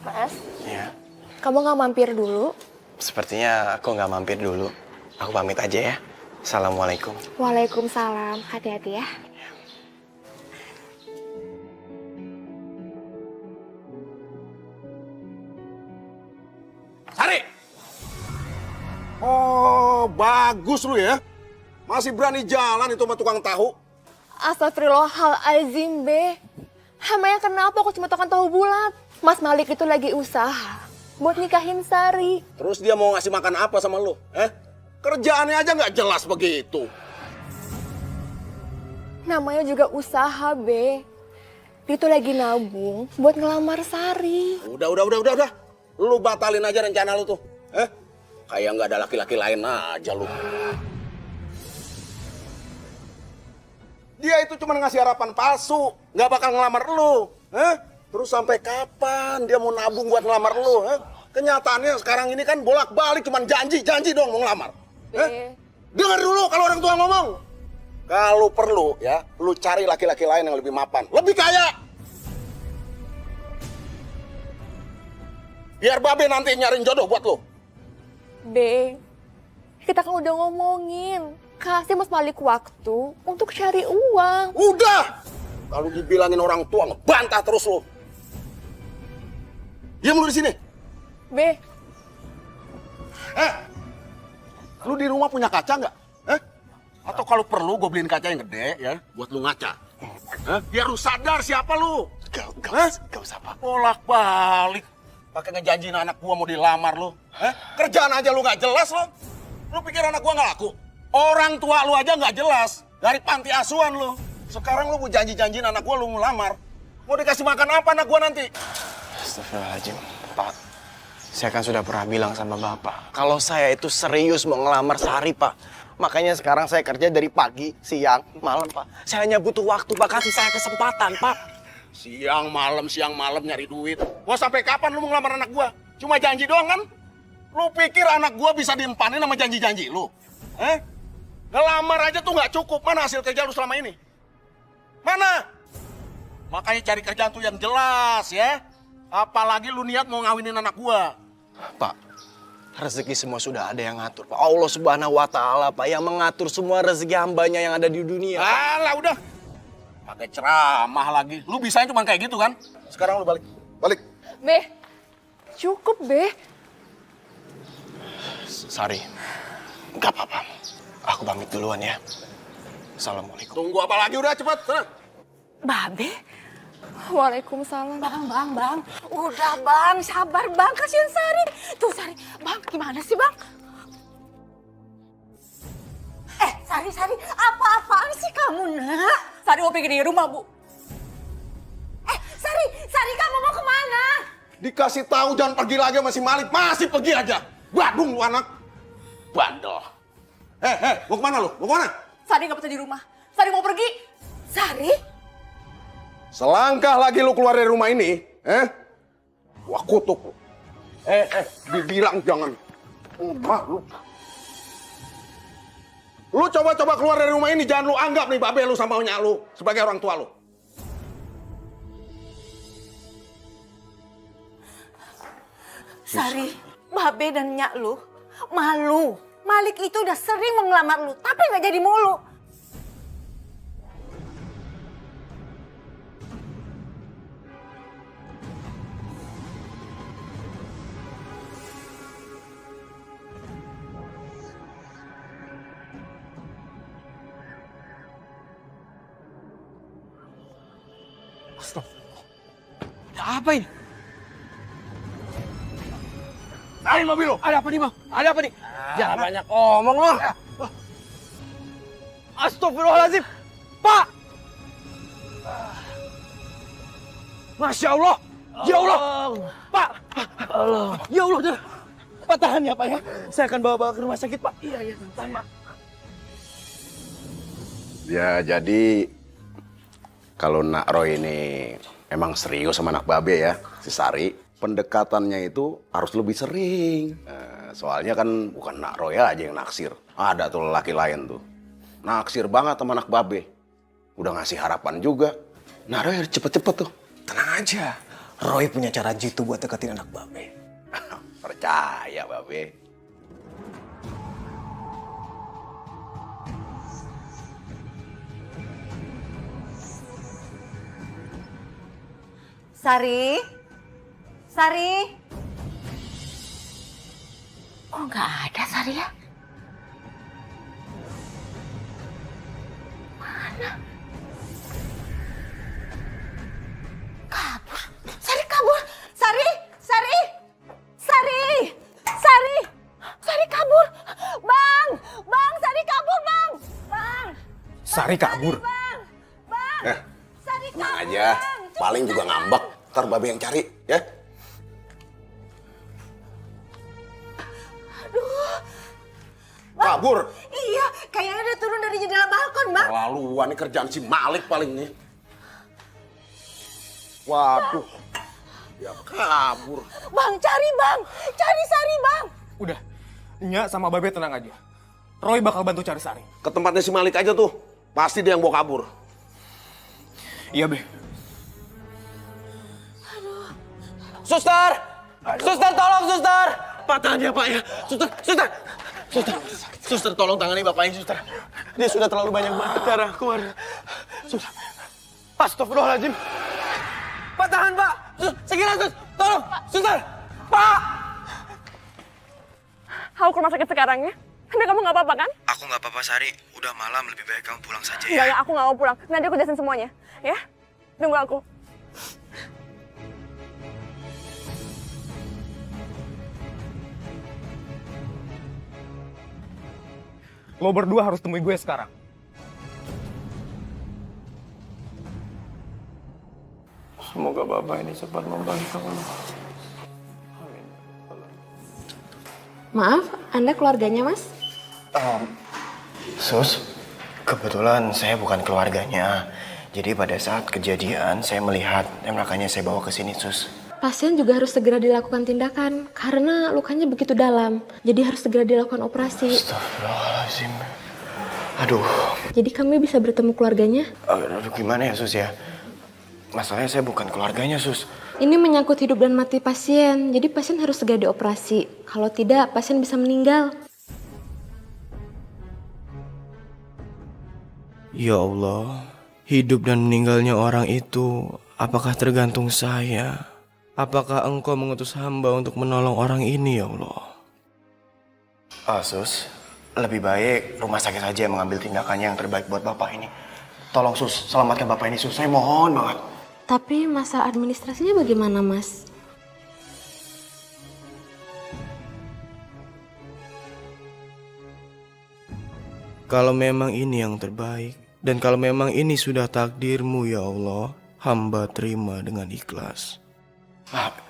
Mas, Ya, kamu nggak mampir dulu? sepertinya aku nggak mampir dulu. Aku pamit aja ya. Assalamualaikum. Waalaikumsalam. Hati-hati ya. Sari! Oh, bagus lu ya. Masih berani jalan itu sama tukang tahu. Astagfirullahaladzim, Be. Emangnya kenapa aku cuma makan tahu bulat? Mas Malik itu lagi usaha buat nikahin Sari. Terus dia mau ngasih makan apa sama lu? Kerjaannya aja nggak jelas begitu. Namanya juga usaha, Be. Dia tuh lagi nabung buat ngelamar Sari. Udah. Lu batalin aja rencana lu tuh. Kayak nggak ada laki-laki lain aja lu. Dia itu cuma ngasih harapan palsu, nggak bakal ngelamar lu. Terus sampai kapan dia mau nabung buat ngelamar lu? Kenyataannya sekarang ini kan bolak-balik cuma janji dong mau ngelamar. Dengar dulu kalau orang tua ngomong. Kalau perlu ya, lu cari laki-laki lain yang lebih mapan, lebih kaya. Biar Babe nanti nyariin jodoh buat lu. Be, kita kan udah ngomongin. Kasih Mas Malik waktu untuk cari uang. Udah! Kalau dibilangin orang tua ngebantah terus lu. Diam lu di sini. Be, Lu di rumah punya kaca nggak? Atau kalau perlu gue beliin kaca yang gede ya, buat lu ngaca. Biar lu sadar siapa lu. Gak usah, Pak. Bolak-balik. Pakai ngejanjiin anak gua mau dilamar lu. Kerjaan aja lu nggak jelas lu. Lu pikir anak gua nggak laku? Orang tua lu aja nggak jelas. Dari panti asuhan lu. Sekarang lu mau janji-janjiin anak gua lu mau lamar. Mau dikasih makan apa anak gua nanti? Astagfirullahaladzim. Pak, saya kan sudah pernah bilang sama Bapak. Kalau saya itu serius mau ngelamar Sari, Pak. Makanya sekarang saya kerja dari pagi, siang, malam, Pak. Saya hanya butuh waktu, Pak. Kasih saya kesempatan, Pak. Siang malam nyari duit. Mau sampai kapan lu mau ngelamar anak gua? Cuma janji doang kan? Lu pikir anak gua bisa diempanin sama janji-janji lu? Ngelamar aja tuh nggak cukup. Mana hasil kerja lu selama ini? Mana? Makanya cari kerjaan tuh yang jelas ya. Apalagi lu niat mau ngawinin anak gua. Pak, rezeki semua sudah ada yang ngatur, Pak. Allah Subhanahu wa Ta'ala, Pak, yang mengatur semua rezeki hambanya yang ada di dunia. Alah udah. Pakai ceramah lagi. Lu bisanya cuma kayak gitu kan? Sekarang lu balik. Balik. Be, cukup, Be. Sari, nggak apa-apa. Aku pamit duluan ya. Assalamualaikum. Tunggu apa lagi udah cepet. Sana. Babe, Waalaikumsalam. bang. Udah bang, sabar bang, kasihan Sari. Tuh Sari, bang gimana sih bang? Sari, apa-apaan sih kamu nak? Sari mau pergi dari rumah bu. Sari kamu mau kemana? Dikasih tahu jangan pergi lagi sama si Malik. Masih pergi aja. Badung lu anak. Bandel. Mau kemana lu? Mau kemana? Sari nggak bisa di rumah. Sari mau pergi. Sari? Selangkah lagi lu keluar dari rumah ini, gua kutuk lu. Dibilang jangan. Lu. Lu coba-coba keluar dari rumah ini, jangan lu anggap nih Babe lu sama nyak lu sebagai orang tua lu. Sari, Babe dan nyak lu malu. Malik itu udah sering mau ngelamar lu, tapi nggak jadi mulu. Apa ini? Naik mobil lu. Ada apa nih, Bang? Ada apa nih? Jangan banyak omong lo. Astagfirullahaladzim. Pak! Masya Allah. Ya Allah. Pak. Ya Allah. Pak tahan ya, Pak ya. Saya akan bawa ke rumah sakit, Pak. Iya. Tahan, Pak. Ya jadi kalau Nak Roy ini emang serius sama anak Babe ya, si Sari, pendekatannya itu harus lebih sering. Soalnya kan bukan Nak Roy aja yang naksir. Ada tuh lelaki lain tuh. Naksir banget sama anak Babe. Udah ngasih harapan juga. Nak Roy harus cepet-cepet tuh. Tenang aja. Roy punya cara jitu buat deketin anak Babe. Percaya, Babe. Sari? Sari? Kok nggak ada Sari ya? Mana? Kabur. Sari kabur. Sari! Sari! Sari! Sari! Sari kabur. Bang! Bang, Sari kabur, Bang! Bang! Sari kabur? Bang! Bang! Sari kabur, Tenang aja, Bang! paling juga ngambek. Ntar Babe yang cari, ya. Kabur. Iya, kayaknya dia turun dari jendela balkon, Bang. Laluan ini kerjaan si Malik paling nih. Waduh. Ya kabur. Bang, cari Bang. Cari Sari, Bang. Udah, Nya sama Babe tenang aja. Roy bakal bantu cari Sari. Ke tempatnya si Malik aja tuh. Pasti dia yang bawa kabur. Iya, Be. Suster! Suster, tolong suster! Patahnya Pak ya. Suster, tolong tangani bapaknya, suster. Dia sudah terlalu banyak banget darah keluar. Suster. Astagfirullahaladzim. Pak, tahan, Pak. Segera, sus. Tolong, suster. Pak! Aku ke rumah sakit sekarang ya. Nanti kamu nggak apa-apa kan? Aku nggak apa-apa, Sari. Udah malam, lebih baik kamu pulang saja Enggak ya, aku nggak mau pulang. Nanti aku jelasin semuanya. Ya? Tunggu aku. Lo berdua harus temui gue sekarang. Semoga Bapak ini cepat membantu. Maaf, Anda keluarganya, Mas? Sus, kebetulan saya bukan keluarganya. Jadi pada saat kejadian saya melihat, makanya saya bawa ke sini, Sus. Pasien juga harus segera dilakukan tindakan karena lukanya begitu dalam. Jadi harus segera dilakukan operasi. Astagfirullahaladzim. Aduh. Jadi kami bisa bertemu keluarganya? Aduh, gimana ya, Sus ya? Masalahnya saya bukan keluarganya, Sus. Ini menyangkut hidup dan mati pasien. Jadi pasien harus segera dioperasi. Kalau tidak, pasien bisa meninggal. Ya Allah, hidup dan meninggalnya orang itu apakah tergantung saya? Apakah engkau mengutus hamba untuk menolong orang ini, ya Allah? Sus, lebih baik rumah sakit saja yang mengambil tindakannya yang terbaik buat Bapak ini. Tolong, Sus, selamatkan Bapak ini, Sus. Saya mohon banget. Tapi masalah administrasinya bagaimana, Mas? Kalau memang ini yang terbaik, dan kalau memang ini sudah takdirmu, ya Allah, hamba terima dengan ikhlas.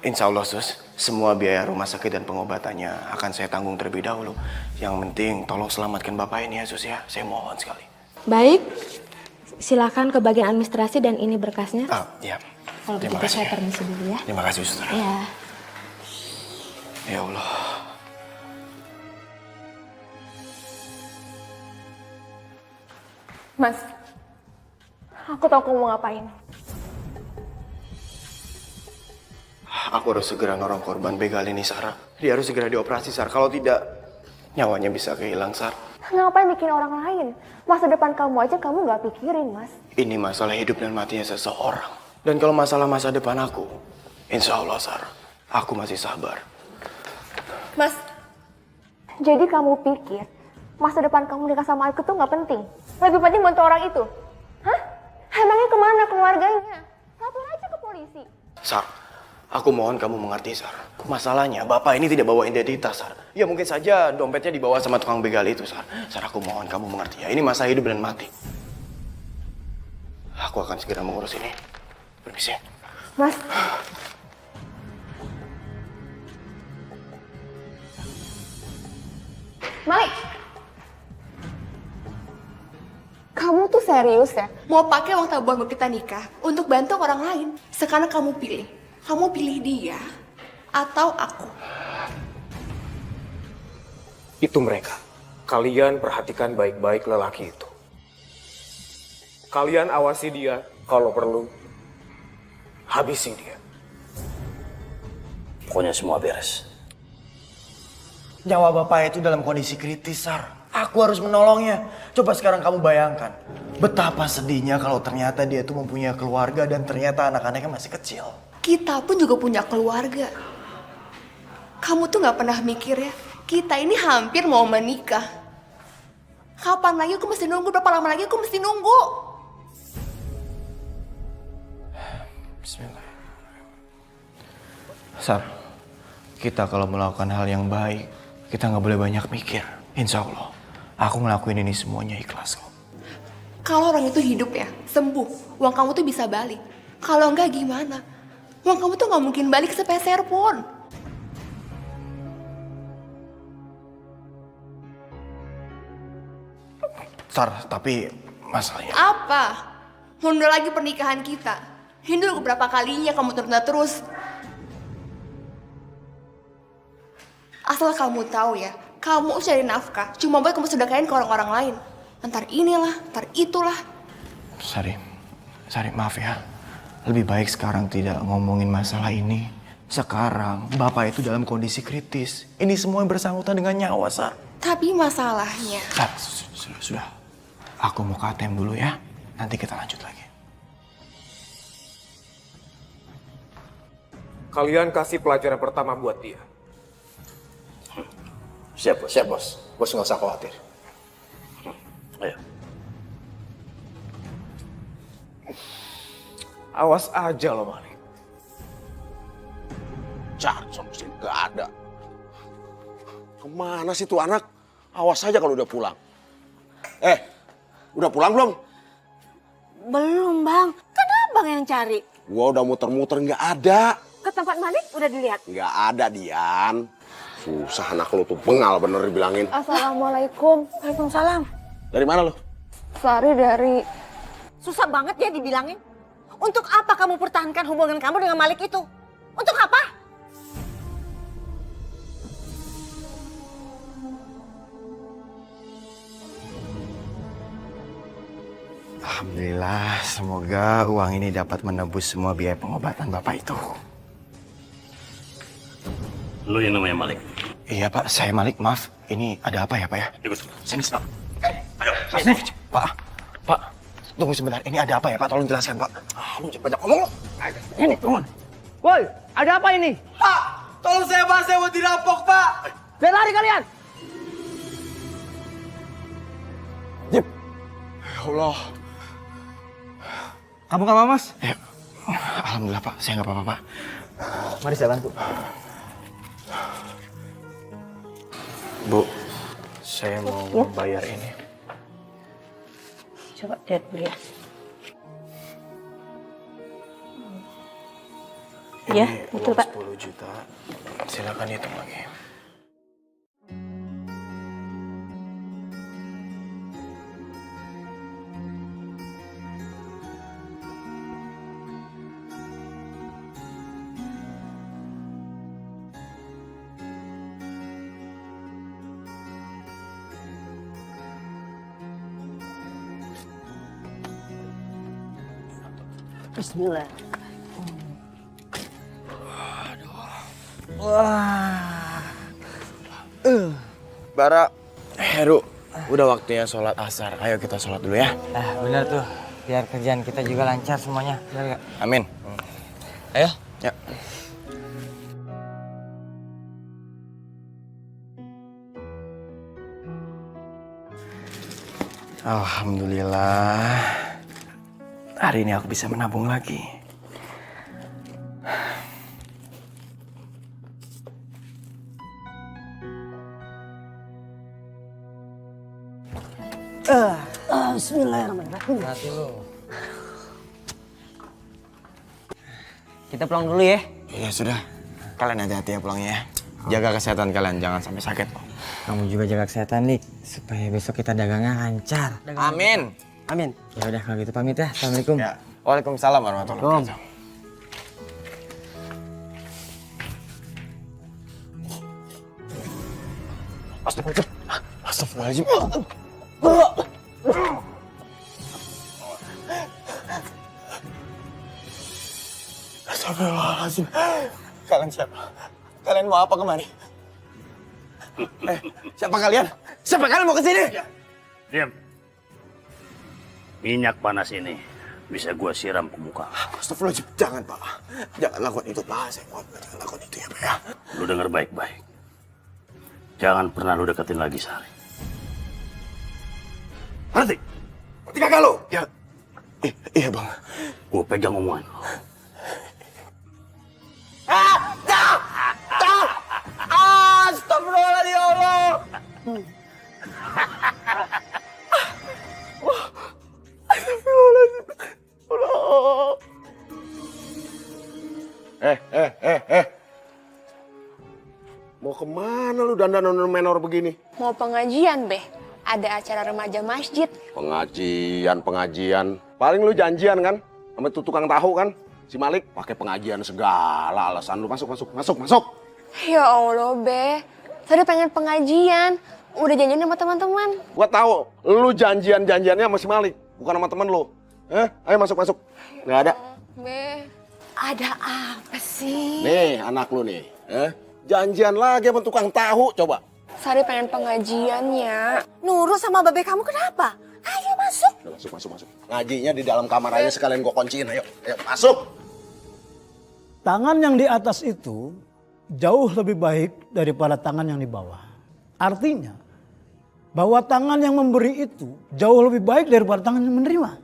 Insya Allah, Sus, semua biaya rumah sakit dan pengobatannya akan saya tanggung terlebih dahulu. Yang penting, tolong selamatkan Bapak ini ya, Sus ya. Saya mohon sekali. Baik, silakan ke bagian administrasi dan ini berkasnya. Ya. Kalau Terima begitu kasih. saya permisi dulu ya. Terima kasih, Sus. Ya. Ya Allah. Mas, aku tahu kamu mau ngapain. Aku harus segera nolong korban begal ini, Sarah. Dia harus segera dioperasi, Sar. Kalau tidak, nyawanya bisa kehilang, Sar. Ngapain bikin orang lain? Masa depan kamu aja kamu nggak pikirin, Mas. Ini masalah hidup dan matinya seseorang. Dan kalau masalah masa depan aku, insya Allah, Sar, aku masih sabar. Mas, jadi kamu pikir masa depan kamu nikah sama aku tuh nggak penting? Lebih penting bantu orang itu? Hah? Emangnya kemana keluarganya? Lapor aja ke polisi. Sar, aku mohon kamu mengerti, Sar. Masalahnya, Bapak ini tidak bawa identitas, Sar. Ya mungkin saja dompetnya dibawa sama tukang begal itu, Sar. Sar, aku mohon kamu mengerti ya. Ini masa hidup dan mati. Aku akan segera mengurus ini. Permisi. Mas. Malik. Kamu tuh serius ya? Mau pakai uang tabungan kita nikah untuk bantu orang lain? Sekarang kamu pilih. Kamu pilih dia atau aku? Itu mereka. Kalian perhatikan baik-baik lelaki itu. Kalian awasi dia, kalau perlu habisi dia. Pokoknya semua beres. Nyawa bapak itu dalam kondisi kritis, Sar. Aku harus menolongnya. Coba sekarang kamu bayangkan. Betapa sedihnya kalau ternyata dia itu mempunyai keluarga dan ternyata anak-anaknya masih kecil. Kita pun juga punya keluarga. Kamu tuh gak pernah mikir ya, kita ini hampir mau menikah. Kapan lagi aku mesti nunggu, berapa lama lagi aku mesti nunggu? Bismillah. Sar, kita kalau melakukan hal yang baik, kita nggak boleh banyak mikir. Insya Allah, aku ngelakuin ini semuanya ikhlas kok. Kalau orang itu hidup ya, sembuh, uang kamu tuh bisa balik. Kalau enggak gimana? Uang kamu tuh gak mungkin balik sepeser pun. Sar, tapi masalahnya... Apa? Mundur lagi pernikahan kita. Ini udah berapa kalinya kamu tunda terus. Asal kamu tahu ya, kamu cari nafkah cuma buat kamu sedekahin ke orang-orang lain. Ntar inilah, ntar itulah. Sari, maaf ya. Lebih baik sekarang tidak ngomongin masalah ini. Sekarang Bapak itu dalam kondisi kritis. Ini semua yang bersangkutan dengan nyawa, Sar. Tapi masalahnya... Sar, sudah. Aku mau ke ATM dulu ya. Nanti kita lanjut lagi. Kalian kasih pelajaran pertama buat dia. Siap, bos. Bos nggak usah khawatir. Ayo. Awas aja lo, Malik. Cari solusi nggak ada. Kemana sih tuh anak? Awas aja kalau udah pulang. Udah pulang belum? Belum, Bang. Kan Abang yang cari. Gua udah muter-muter nggak ada. Ke tempat Malik udah dilihat. Nggak ada, Dian. Susah anak lu tuh, bengal bener dibilangin. Assalamualaikum. Waalaikumsalam. Dari mana lu? Sari dari... Susah banget ya dibilangin. Untuk apa kamu pertahankan hubungan kamu dengan Malik itu? Untuk apa? Alhamdulillah, semoga uang ini dapat menebus semua biaya pengobatan Bapak itu. Lu yang namanya Malik? Iya Pak, saya Malik, maaf. Ini ada apa ya Pak ya? Ikut. Sini, Ayo, sini. Pak, tunggu sebentar. Ini ada apa ya Pak? Tolong jelaskan Pak. Lu jangan banyak ngomong lu. Ini, turun. Woi, ada apa ini? Pak, tolong saya Pak, saya mau dirampok Pak. Jangan lari kalian. Ya Allah. Kamu gak apa, Mas? Ya, alhamdulillah Pak, saya nggak apa-apa Pak. Mari saya bantu. Bu, saya mau membayar ini. Coba lihat dulu ya. Ini Ya, betul, uang Pak. 10 juta. Silakan hitung lagi. Bismillah. Bara, Heru, udah waktunya sholat asar. Ayo kita sholat dulu ya. Benar tuh. Biar kerjaan kita juga lancar semuanya. Benar gak? Amin. Ayo. Ya. Alhamdulillah. Hari ini aku bisa menabung lagi. Bismillahirrahmanirrahim. Hati lu. Kita pulang dulu ya. Ya sudah. Kalian hati-hati ya pulangnya ya. Jaga kesehatan kalian, jangan sampai sakit. Kamu juga jaga kesehatan, Lik. Supaya besok kita dagangnya lancar. Amin. Amin. Ya udah kalau gitu pamit ya. Assalamualaikum. Ya. Waalaikumsalam warahmatullahi wabarakatuh. Astagfirullahaladzim. Astagfirullahaladzim. Kalian siapa? Kalian mau apa kemari? Siapa kalian? Siapa kalian mau ke sini? Diam. Minyak panas ini bisa gua siram ke muka. Astagfirullahaladzim, jangan Pak. Jangan lakukan itu Pak, saya mohon Pak, jangan lakukan itu ya Pak ya. Lu denger baik-baik. Jangan pernah lu deketin lagi Sari. Ngerti? Ngerti kagak lu? Ya, iya Bang. Gua pegang omongan lu. Astagfirullahaladzim ya Allah. Mau kemana lu dandan menor begini? Mau pengajian, Beh. Ada acara remaja masjid. Pengajian. Paling lu janjian kan? Sama tuh tukang tahu kan? Si Malik pakai pengajian segala alasan lu. Masuk. Ya Allah, Beh. Tadi pengen pengajian. Udah janjian sama teman-teman. Gua tahu lu janjiannya sama si Malik, bukan sama temen lu. Ayo masuk. Nggak ada. Beh. Ada apa sih? Nih anak lu nih. Janjian lagi sama tukang tahu coba. Sari pengen pengajiannya. Nurut sama babe kamu kenapa? Ayo masuk. Udah, masuk. Ngajinya di dalam kamar aja sekalian gua kunciin. Ayo masuk. Tangan yang di atas itu jauh lebih baik daripada tangan yang di bawah. Artinya bahwa tangan yang memberi itu jauh lebih baik daripada tangan yang menerima.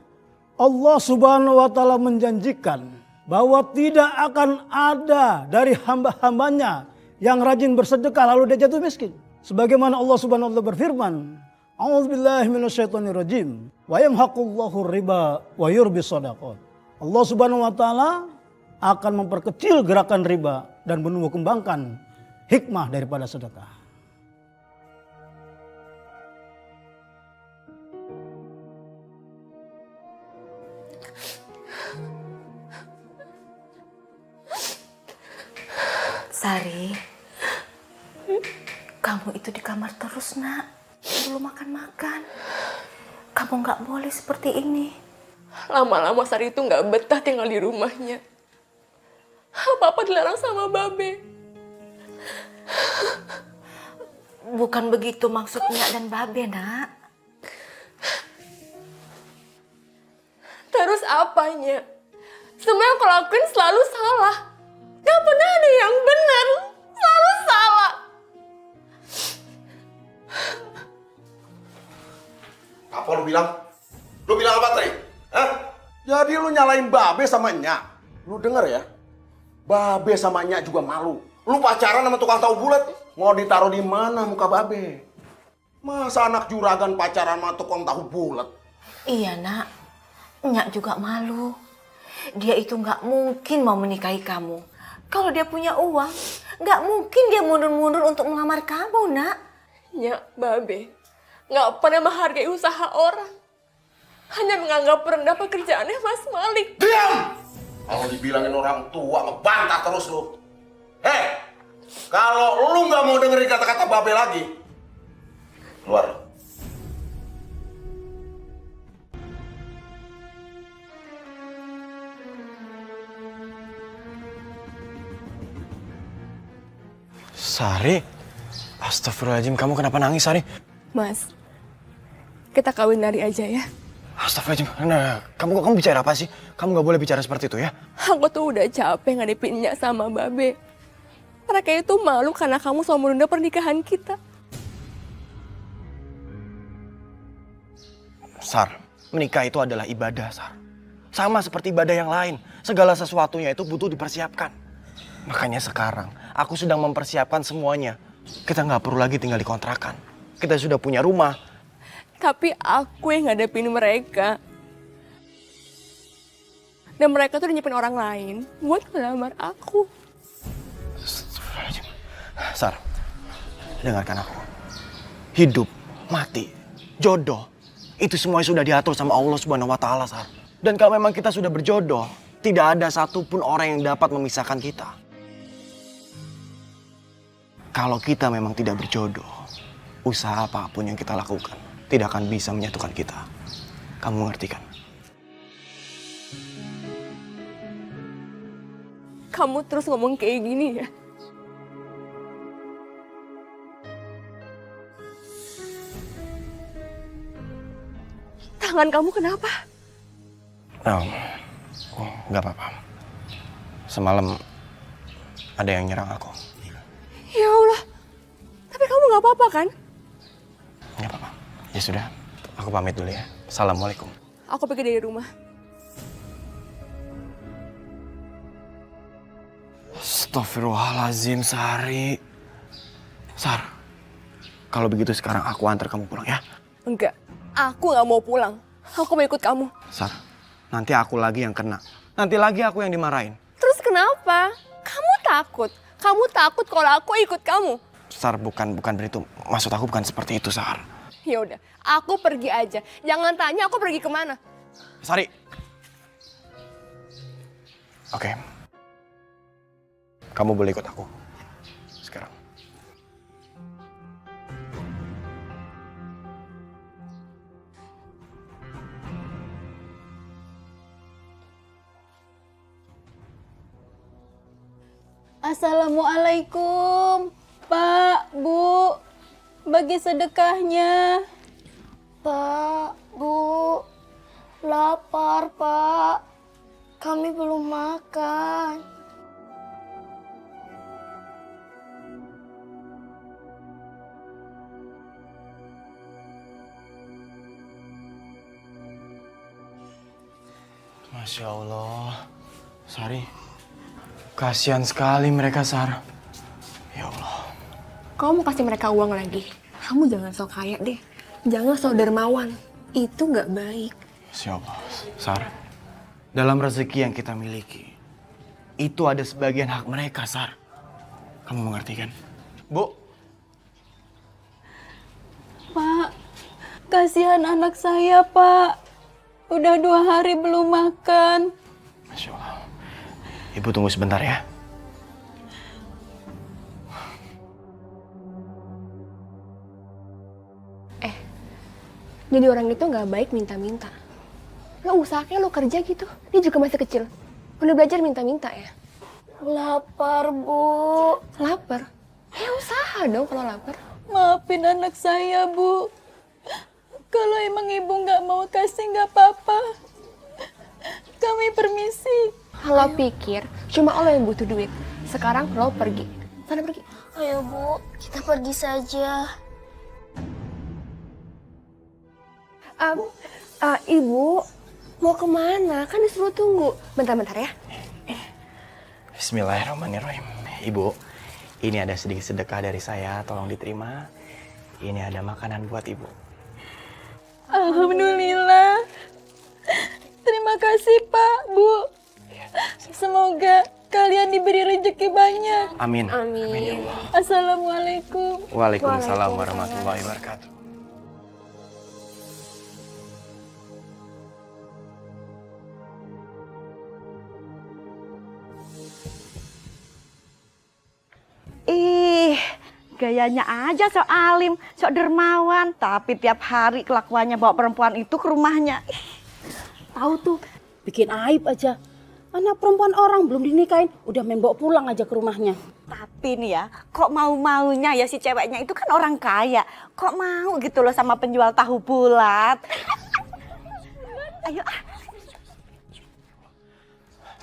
Allah Subhanahu wa taala menjanjikan bahwa tidak akan ada dari hamba-hambanya yang rajin bersedekah lalu dia jatuh miskin. Sebagaimana Allah Subhanahu wa taala berfirman, A'udzubillahi minasyaitonirrajim. Wa yamhaqullahu riba wa yurbis shadaqat. Allah Subhanahu wa taala akan memperkecil gerakan riba dan menumbuh kembangkan hikmah daripada sedekah. Sari, kamu itu di kamar terus nak. Belum makan. Kamu nggak boleh seperti ini. Lama-lama Sari itu nggak betah tinggal di rumahnya. Apa-apa dilarang sama Babe. Bukan begitu maksudnya dan babe nak. Terus apanya? Semua yang aku lakuin selalu salah. Gak pernah ada yang benar. Selalu salah. Apa lu bilang? Lu bilang apa Tri? Jadi lu nyalain Babe sama Nyak. Lu denger ya? Babe sama Nyak juga malu. Lu pacaran sama tukang tahu bulat, mau ditaruh di mana muka Babe? Masa anak juragan pacaran sama tukang tahu bulat? Iya nak, Nyak juga malu. Dia itu nggak mungkin mau menikahi kamu. Kalau dia punya uang, nggak mungkin dia mundur-mundur untuk melamar kamu nak. Ya, Babe gak pernah menghargai usaha orang. Hanya menganggap rendah pekerjaannya Mas Malik. Diam! Kalau dibilangin orang tua, ngebantah terus lu. Kalau lu nggak mau dengerin kata-kata Babe lagi, keluar. Sari, astagfirullahaladzim, kamu kenapa nangis Sari? Mas, kita kawin lari aja ya. Astagfirullahaladzim, nah, kamu bicara apa sih? Kamu gak boleh bicara seperti itu ya? Aku tuh udah capek ngadepin Nyak sama Babe. Mereka itu malu karena kamu selalu menunda pernikahan kita. Sar, menikah itu adalah ibadah, Sar. Sama seperti ibadah yang lain, segala sesuatunya itu butuh dipersiapkan. Makanya sekarang, aku sedang mempersiapkan semuanya. Kita nggak perlu lagi tinggal di kontrakan. Kita sudah punya rumah. Tapi aku yang ngadepin mereka. Dan mereka tuh udah nyepin orang lain buat ngelamar aku. Sar, dengarkan aku. Hidup, mati, jodoh, itu semuanya sudah diatur sama Allah Subhanahu wa taala, Sar. Dan kalau memang kita sudah berjodoh, tidak ada satupun orang yang dapat memisahkan kita. Kalau kita memang tidak berjodoh, usaha apapun yang kita lakukan tidak akan bisa menyatukan kita. Kamu mengerti kan? Kamu terus ngomong kayak gini ya? Tangan kamu kenapa? Oh, nggak apa-apa. Semalam ada yang nyerang aku. Ya Allah. Tapi kamu nggak apa-apa kan? Nggak apa-apa. Ya sudah, aku pamit dulu ya. Assalamualaikum. Aku pergi dari rumah. Astagfirullahaladzim, Sari. Sar, kalau begitu sekarang aku antar kamu pulang ya. Enggak, aku nggak mau pulang. Aku mau ikut kamu. Sar, nanti aku lagi yang kena. Nanti lagi aku yang dimarahin. Terus kenapa? Kamu takut? Kamu takut kalau aku ikut kamu? Sar, bukan begitu. Maksud aku bukan seperti itu, Sar. Ya udah, aku pergi aja. Jangan tanya aku pergi kemana. Sari. Oke. Kamu boleh ikut aku. Sekarang. Assalamualaikum, Pak, Bu. Bagi sedekahnya. Pak, Bu, lapar, Pak. Kami belum makan. Masya Allah. Sari, kasihan sekali mereka, Sar. Ya Allah. Kamu mau kasih mereka uang lagi? Kamu jangan sok kaya deh. Jangan sok dermawan. Itu nggak baik. Masya Allah. Sar, dalam rezeki yang kita miliki, itu ada sebagian hak mereka, Sar. Kamu mengerti kan? Bu. Pak, kasihan anak saya, Pak. Udah 2 hari belum makan. Masya Allah. Ibu tunggu sebentar ya. Jadi orang itu nggak baik minta-minta. Lo usahanya lo kerja gitu. Dia juga masih kecil. Udah belajar minta-minta ya. Lapar, Bu. Lapar? Ya usaha dong kalau lapar. Maafin anak saya, Bu. Kalau emang ibu nggak mau kasih nggak apa-apa. Kami permisi. Lo pikir cuma lo yang butuh duit. Sekarang lo pergi. Sana pergi. Ayo, Bu, kita pergi saja. Ibu, mau kemana? Kan disuruh tunggu. Bentar-bentar ya. Bismillahirrahmanirrahim. Ibu, ini ada sedikit sedekah dari saya. Tolong diterima. Ini ada makanan buat Ibu. Alhamdulillah. Terima kasih, Pak, Bu. Semoga kalian diberi rezeki banyak. Amin. Amin. Amin ya Allah. Assalamualaikum. Waalaikumsalam warahmatullahi wabarakatuh. Ih, gayanya aja sok alim, sok dermawan. Tapi tiap hari kelakuannya bawa perempuan itu ke rumahnya. Ih, Tahu tuh, bikin aib aja. Anak perempuan orang belum dinikahin, udah main bawa pulang aja ke rumahnya. tapi nih ya, kok mau-maunya ya si ceweknya itu kan orang kaya. Kok mau gitu loh sama penjual tahu bulat. Ayo ah.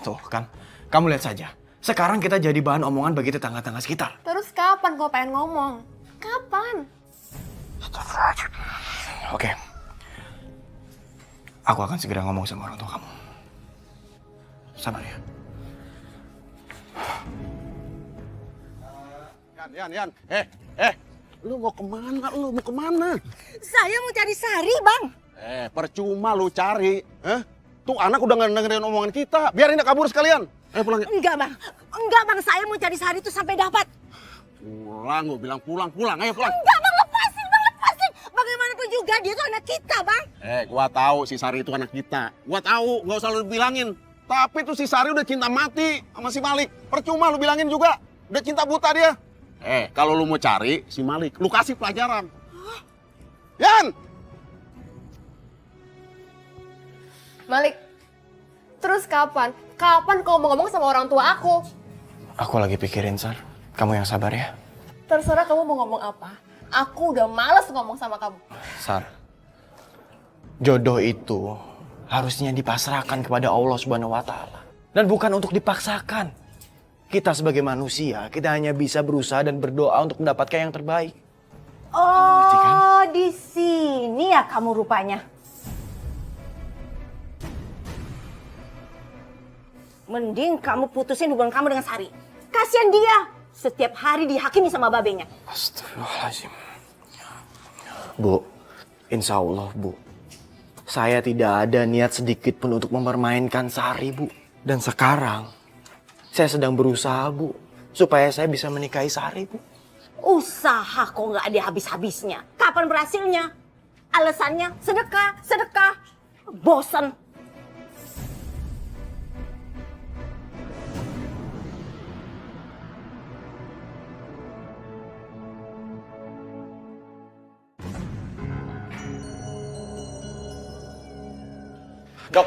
Tuh kan, kamu lihat saja. Sekarang kita jadi bahan omongan bagi tetangga-tetangga sekitar. Terus kapan gue pengen ngomong? Kapan? Oke. Aku akan segera ngomong sama orang tua kamu. Sabar ya. Yan. Lu mau kemana? Saya mau cari Sari, Bang. Percuma lu cari. Tuh anak udah nggak dengerin omongan kita. Biarin dia kabur sekalian. Pulang. Enggak, Bang. Saya mau cari Sari itu sampai dapat. Pulang, lu bilang pulang. Ayo pulang. Enggak, Bang, lepasin. Bagaimanapun juga dia tuh anak kita, Bang. Gua tahu si Sari itu anak kita. Gua tahu, nggak usah lu bilangin. Tapi tuh si Sari udah cinta mati sama si Malik. Percuma lu bilangin juga. Udah cinta buta dia. Kalau lu mau cari si Malik, lu kasih pelajaran. Yan! Malik, terus kapan? Kapan kau mau ngomong sama orang tua aku? Aku lagi pikirin, Sar. Kamu yang sabar ya. Terserah kamu mau ngomong apa. Aku udah males ngomong sama kamu. Sar, Jodoh itu harusnya dipasrahkan kepada Allah Subhanahu wa taala dan bukan untuk dipaksakan. Kita sebagai manusia, kita hanya bisa berusaha dan berdoa untuk mendapatkan yang terbaik. Oh, di sini ya kamu rupanya. Mending kamu putusin hubungan kamu dengan Sari. Kasihan dia, setiap hari dihakimi sama babenya. Astagfirullahaladzim. Bu, insya Allah Bu, saya tidak ada niat sedikit pun untuk mempermainkan Sari Bu. Dan sekarang, saya sedang berusaha Bu, supaya saya bisa menikahi Sari Bu. Usaha kok nggak ada habis-habisnya. Kapan berhasilnya? Alasannya sedekah, sedekah. Bosan. Dok,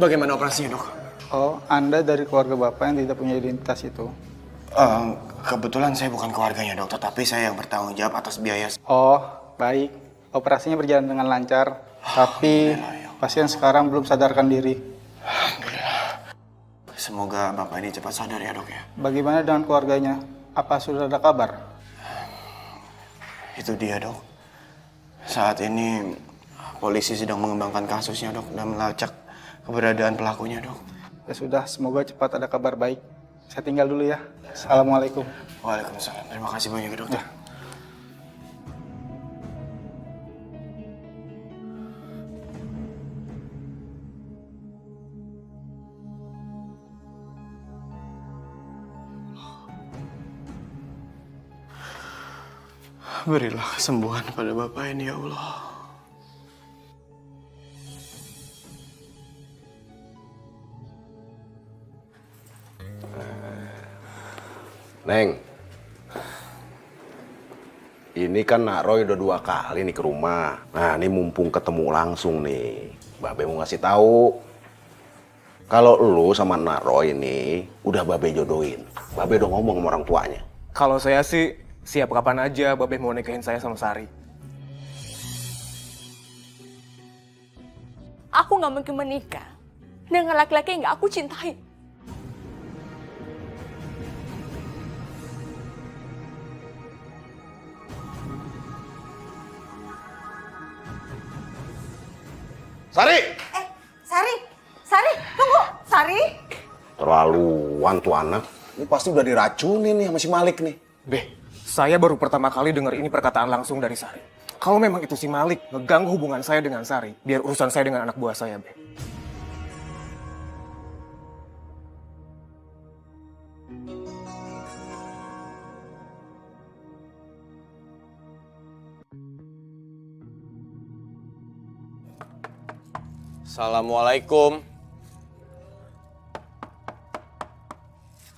bagaimana operasinya dok? Oh, Anda dari keluarga Bapak yang tidak punya identitas itu? Kebetulan saya bukan keluarganya dok, tetapi saya yang bertanggung jawab atas biaya. Oh, baik. Operasinya berjalan dengan lancar, tapi pasien sekarang belum sadarkan diri. Alhamdulillah. Semoga Bapak ini cepat sadar ya dok ya. Bagaimana dengan keluarganya? Apa sudah ada kabar? Itu dia dok. Saat ini polisi sedang mengembangkan kasusnya dok dan melacak keberadaan pelakunya dok. Ya sudah, semoga cepat ada kabar baik. Saya tinggal dulu ya. Assalamualaikum. Waalaikumsalam. Terima kasih banyak ya dokter. Berilah kesembuhan pada Bapak ini ya Allah. Neng, ini kan Nak Roy udah 2 kali nih ke rumah. Nah, ini mumpung ketemu langsung nih, Babe mau ngasih tahu kalau lu sama Nak Roy ini udah Babe jodohin. Babe udah ngomong sama orang tuanya. Kalau saya sih siap kapan aja Babe mau nikahin saya sama Sari. Aku nggak mungkin menikah dengan laki-laki yang nggak aku cintai. Sari! Sari, tunggu, Sari. Terlaluan tuh anak. Ini pasti udah diracunin nih sama si Malik nih. Beh, saya baru pertama kali dengar ini perkataan langsung dari Sari. Kalau memang itu si Malik ngeganggu hubungan saya dengan Sari, biar urusan saya dengan anak buah saya, Beh. Assalamualaikum.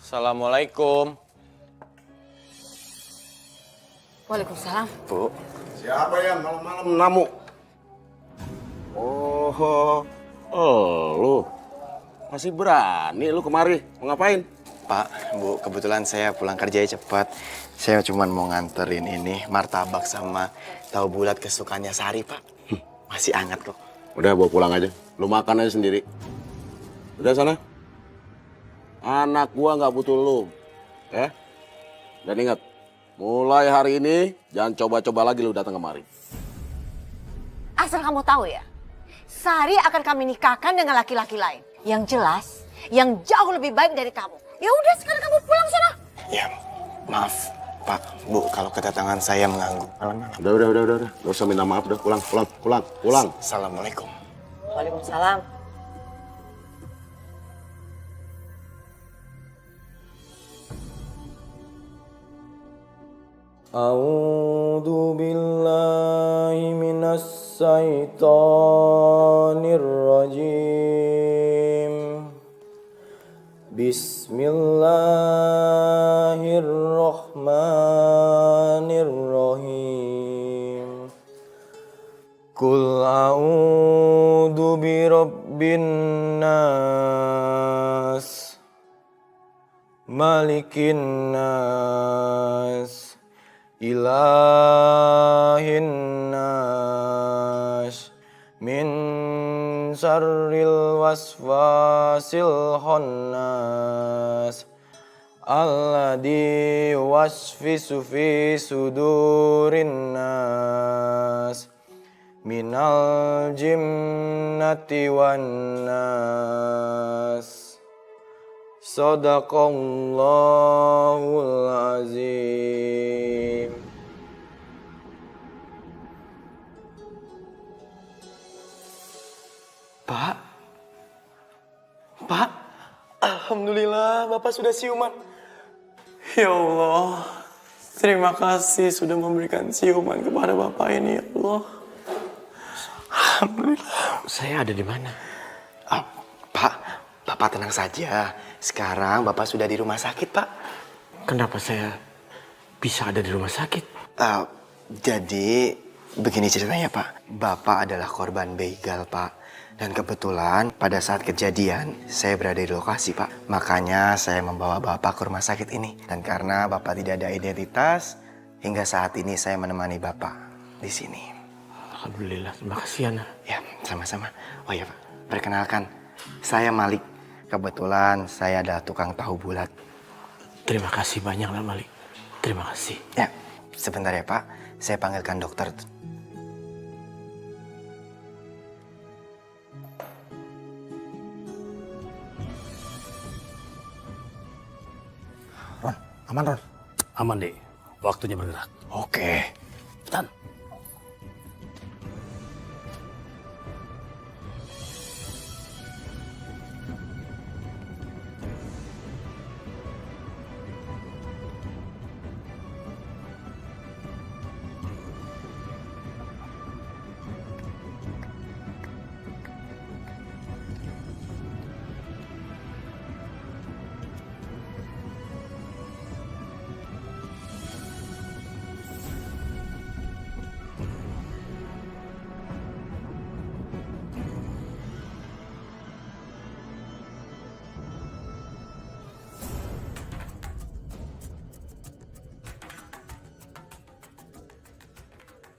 Assalamualaikum. Waalaikumsalam. Bu. Siapa yang malam-malam namu? Oh, lu. Masih berani lu kemari. Mau ngapain? Pak, Bu, kebetulan saya pulang kerja cepat. Saya cuma mau nganterin ini martabak sama tahu bulat kesukaannya Sari, Pak. Masih hangat kok. Udah bawa pulang aja. Lu makan aja sendiri. Udah sana. Anak gua nggak butuh lu. Ya? Dan ingat, mulai hari ini jangan coba-coba lagi lu datang kemari. Asal kamu tahu ya, Sari akan kami nikahkan dengan laki-laki lain. Yang jelas, yang jauh lebih baik dari kamu. Ya udah, sekarang kamu pulang sana. Ya, maaf, Pak, Bu, kalau kedatangan saya mengganggu. Malam-malam. Udah. Gak usah minta maaf, udah pulang. Assalamualaikum. Waalaikumsalam. A'udzu billahi minas syaitonir rajim. Bismillahirrahmanirrahim. Qul a'udzu birabbin nas, malikin nas, ilahin nas, min waswasil khannas alladzi yuwaswisu fi sudurin nas minal jinnati wan nas. Sadaqallahul azim. Pak, Alhamdulillah Bapak sudah siuman. Ya Allah, terima kasih sudah memberikan siuman kepada Bapak ini, ya Allah. Alhamdulillah. Saya ada di mana? Pak, Bapak tenang saja. Sekarang Bapak sudah di rumah sakit, Pak. Kenapa saya bisa ada di rumah sakit? Jadi, begini ceritanya, Pak. Bapak adalah korban begal, Pak. Dan kebetulan pada saat kejadian, saya berada di lokasi, Pak. Makanya saya membawa Bapak ke rumah sakit ini. Dan karena Bapak tidak ada identitas, hingga saat ini saya menemani Bapak di sini. Alhamdulillah, terima kasih, Ana. Ya, sama-sama. Oh ya, Pak. Perkenalkan, saya Malik. Kebetulan saya adalah tukang tahu bulat. Terima kasih banyak, lah Malik. Terima kasih. Ya, sebentar ya, Pak. Saya panggilkan dokter. Ron, aman, Ron? Aman, Dek. Waktunya bergerak. Oke. Tan.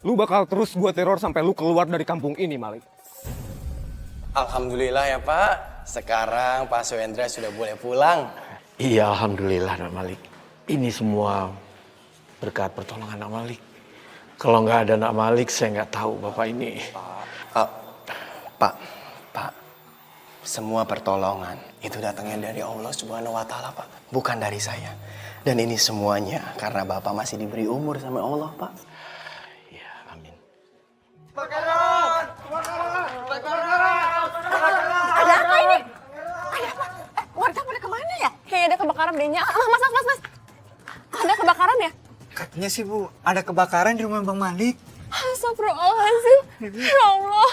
Lu bakal terus gua teror sampai lu keluar dari kampung ini, Malik. Alhamdulillah ya, Pak. Sekarang Pak Suhendra sudah boleh pulang. Iya, Alhamdulillah, Nak Malik. Ini semua berkat pertolongan Nak Malik. Kalau nggak ada Nak Malik, saya nggak tahu Bapak ini. Pak, semua pertolongan itu datangnya dari Allah Subhanahu wa Ta'ala, Pak. Bukan dari saya. Dan ini semuanya karena Bapak masih diberi umur sama Allah, Pak. Ya, amin. Ada apa ini? Ada apa? Warga pada kemana ya? Kayaknya ada kebakaran deh. Mas. Ada kebakaran ya? Katanya sih Bu, ada kebakaran di rumah Bang Malik. Astagfirullahaladzim. Ya Allah.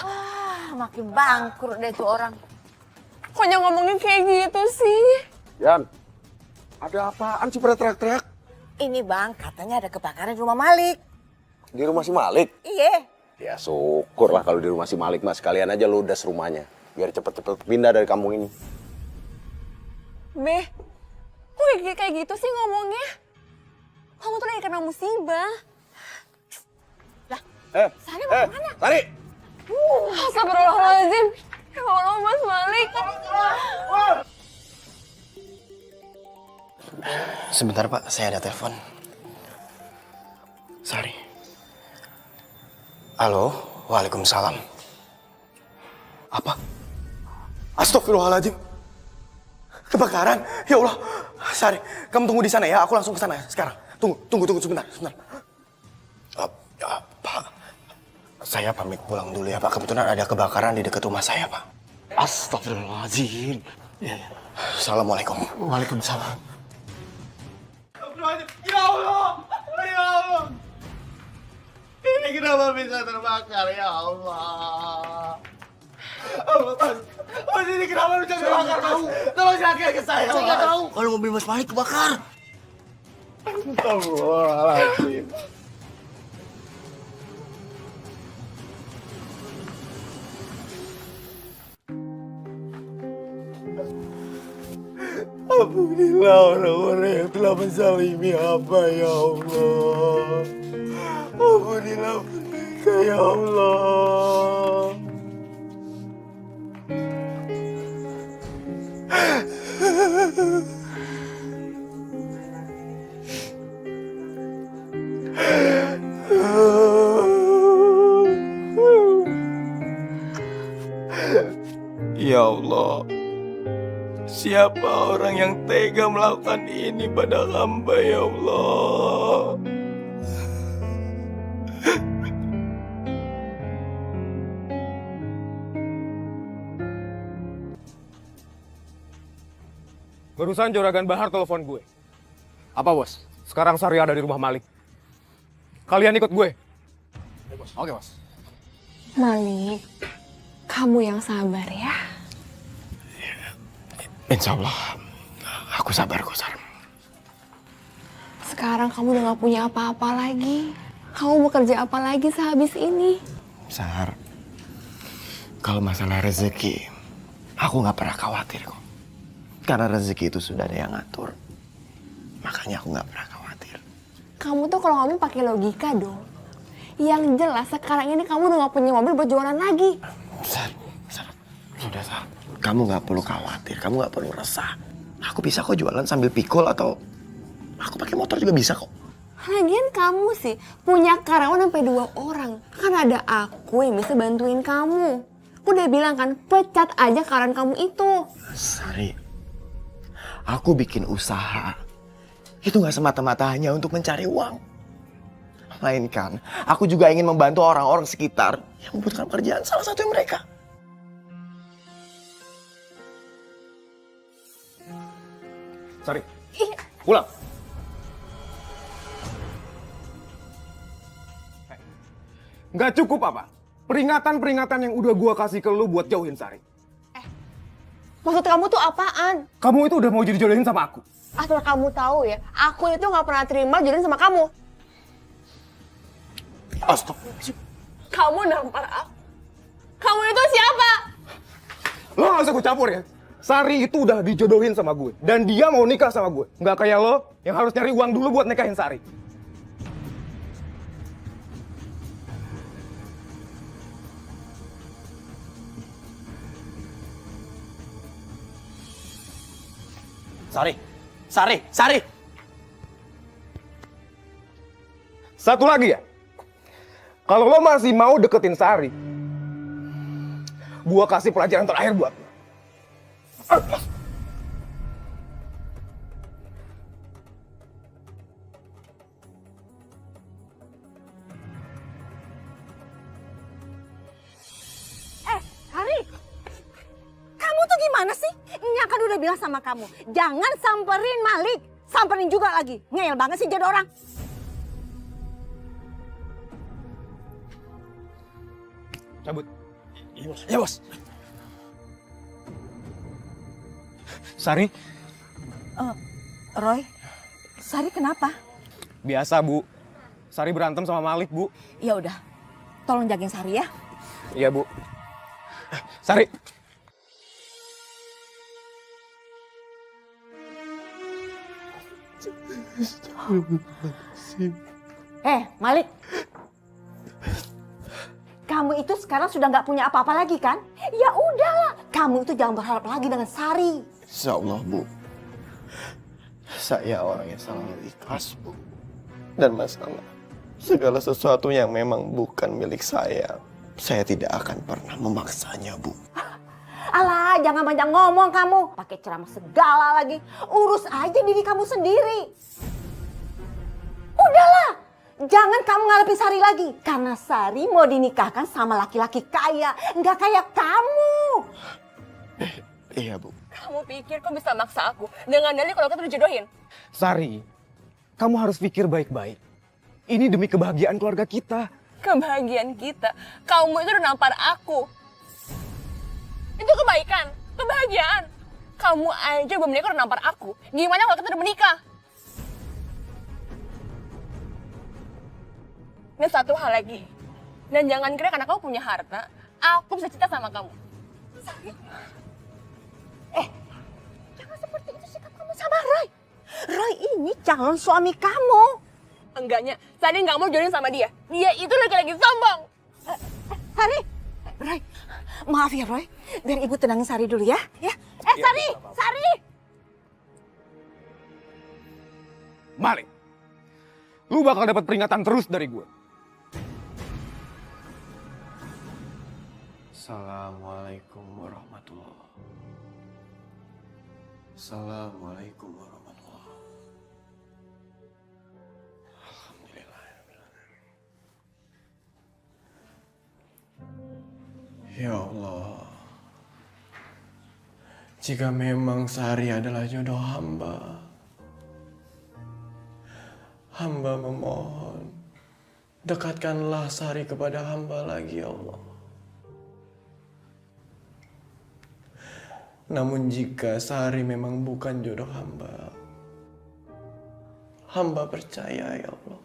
Makin bangkrut deh tuh orang. Kok yang ngomongin kayak gitu sih? Yan, ada apaan sih pada teriak-teriak? Ini Bang, katanya ada kebakaran di rumah Malik. Di rumah si Malik? Iya. Ya syukurlah kalau di rumah si Malik, Mas. Sekalian aja ludas rumahnya. Biar cepet-cepet pindah dari kampung ini. Beh, kok kayak gitu sih ngomongnya? Kamu tuh lagi kena musibah. Lah, Sari mau kemana? Sari! Astagfirullahaladzim. Ya Allah, Mas Malik. Sebentar, Pak. Saya ada telepon. Sorry. Halo, waalaikumsalam. Apa? Astagfirullahaladzim. Kebakaran? Ya Allah. Sari, kamu tunggu di sana ya. Aku langsung ke sana sekarang. Tunggu sebentar. Pak, saya pamit pulang dulu ya, Pak. Kebetulan ada kebakaran di dekat rumah saya, Pak. Astagfirullahaladzim. Ya. Assalamualaikum. Waalaikumsalam. Ya Allah! Ya Allah! Ini kenapa bisa terbakar, ya Allah? Mas, ini kenapa bisa terbakar, Mas? Tolong jaga ke saya, Mas. Saya nggak tahu kalau mobil Mas Malik kebakar. Astagfirullahaladzim. Ampunilah orang-orang yang telah menzalimi hamba, ya Allah. Ampunilah mereka, ya Allah. Ya Allah, siapa orang yang tega melakukan ini pada hamba, ya Allah? Barusan Juragan Bahar telepon gue. Apa bos? Sekarang Sari ada di rumah Malik. Kalian ikut gue. Oke bos. Malik, kamu yang sabar ya. Insya Allah, aku sabar kok, Sar. Sekarang kamu udah gak punya apa-apa lagi. Kamu mau kerja apa lagi sehabis ini? Sar, kalau masalah rezeki, aku gak pernah khawatir kok. Karena rezeki itu sudah ada yang ngatur. Makanya aku gak pernah khawatir. Kamu tuh kalau ngomong pakai logika dong. Yang jelas sekarang ini kamu udah gak punya mobil buat jualan lagi. Sar, sudah Sar. Kamu gak perlu khawatir, kamu gak perlu resah. Aku bisa kok jualan sambil pikul atau aku pakai motor juga bisa kok. Lagian kamu sih punya karyawan sampai 2 orang. Kan ada aku yang bisa bantuin kamu. Aku udah bilang kan, pecat aja karyawan kamu itu. Sari, aku bikin usaha. Itu gak semata-mata hanya untuk mencari uang. Melainkan, aku juga ingin membantu orang-orang sekitar yang membutuhkan pekerjaan, salah satu yang mereka. Sari, pulang. Nggak cukup apa? Peringatan-peringatan yang udah gua kasih ke lu buat jauhin Sari. Maksud kamu tuh apaan? Kamu itu udah mau jadi jodohin sama aku. Asal kamu tahu ya, aku itu gak pernah terima jodohin sama kamu. Astagfirullahaladzim. Kamu nampar aku. Kamu itu siapa? Lo gak usah gue campur ya. Sari itu udah dijodohin sama gue. Dan dia mau nikah sama gue. Nggak kayak lo yang harus nyari uang dulu buat nikahin Sari. Sari. Satu lagi ya. Kalau lo masih mau deketin Sari, gua kasih pelajaran terakhir buat lo. Sari, kamu tuh gimana sih? Nya kan udah bilang sama kamu, jangan samperin Malik. Samperin juga lagi. Ngeyel banget sih jadi orang. Cabut. Ya bos. Sari, Roy, Sari kenapa? biasa Bu. Sari berantem sama Malik Bu. Ya udah, tolong jagain Sari ya. Iya Bu. Sari. Malik. Kamu itu sekarang sudah nggak punya apa-apa lagi kan? Ya udahlah, kamu itu jangan berharap lagi dengan Sari. Insya Allah Bu. Saya orang yang selalu ikhlas Bu. Dan masalah segala sesuatu yang memang bukan milik saya tidak akan pernah memaksanya Bu. Alah, jangan banyak ngomong kamu. Pakai ceramah segala lagi. Urus aja diri kamu sendiri. Udahlah, jangan kamu ngadepin Sari lagi. Karena Sari mau dinikahkan sama laki-laki kaya. Nggak kayak kamu. Iya Bu. Kamu pikir kok bisa maksa aku dengan dalih kalau kita dijodohin? Sari, kamu harus pikir baik-baik. Ini demi kebahagiaan keluarga kita. Kebahagiaan kita. Kamu itu udah nampar aku. Itu kebaikan, kebahagiaan. Kamu aja belum menikah udah nampar aku. Gimana kalau kita udah menikah? Dan satu hal lagi. Dan jangan kira karena kamu punya harta, aku bisa cinta sama kamu. Jangan seperti itu sikap kamu sama Roy. Roy ini calon suami kamu. Enggaknya, Sari nggak mau jodohin sama dia. Dia itu lagi-lagi sombong. Sari, Roy, maaf ya Roy. Biar ibu tenangin Sari dulu ya. Sari, Sari. Malik, lu bakal dapat peringatan terus dari gue. Assalamualaikum warahmatullahi. Assalamualaikum warahmatullahi. Ya Allah, jika memang Sari adalah jodoh hamba, hamba memohon, dekatkanlah Sari kepada hamba lagi, ya Allah. Namun jika Sari memang bukan jodoh hamba, hamba percaya, ya Allah,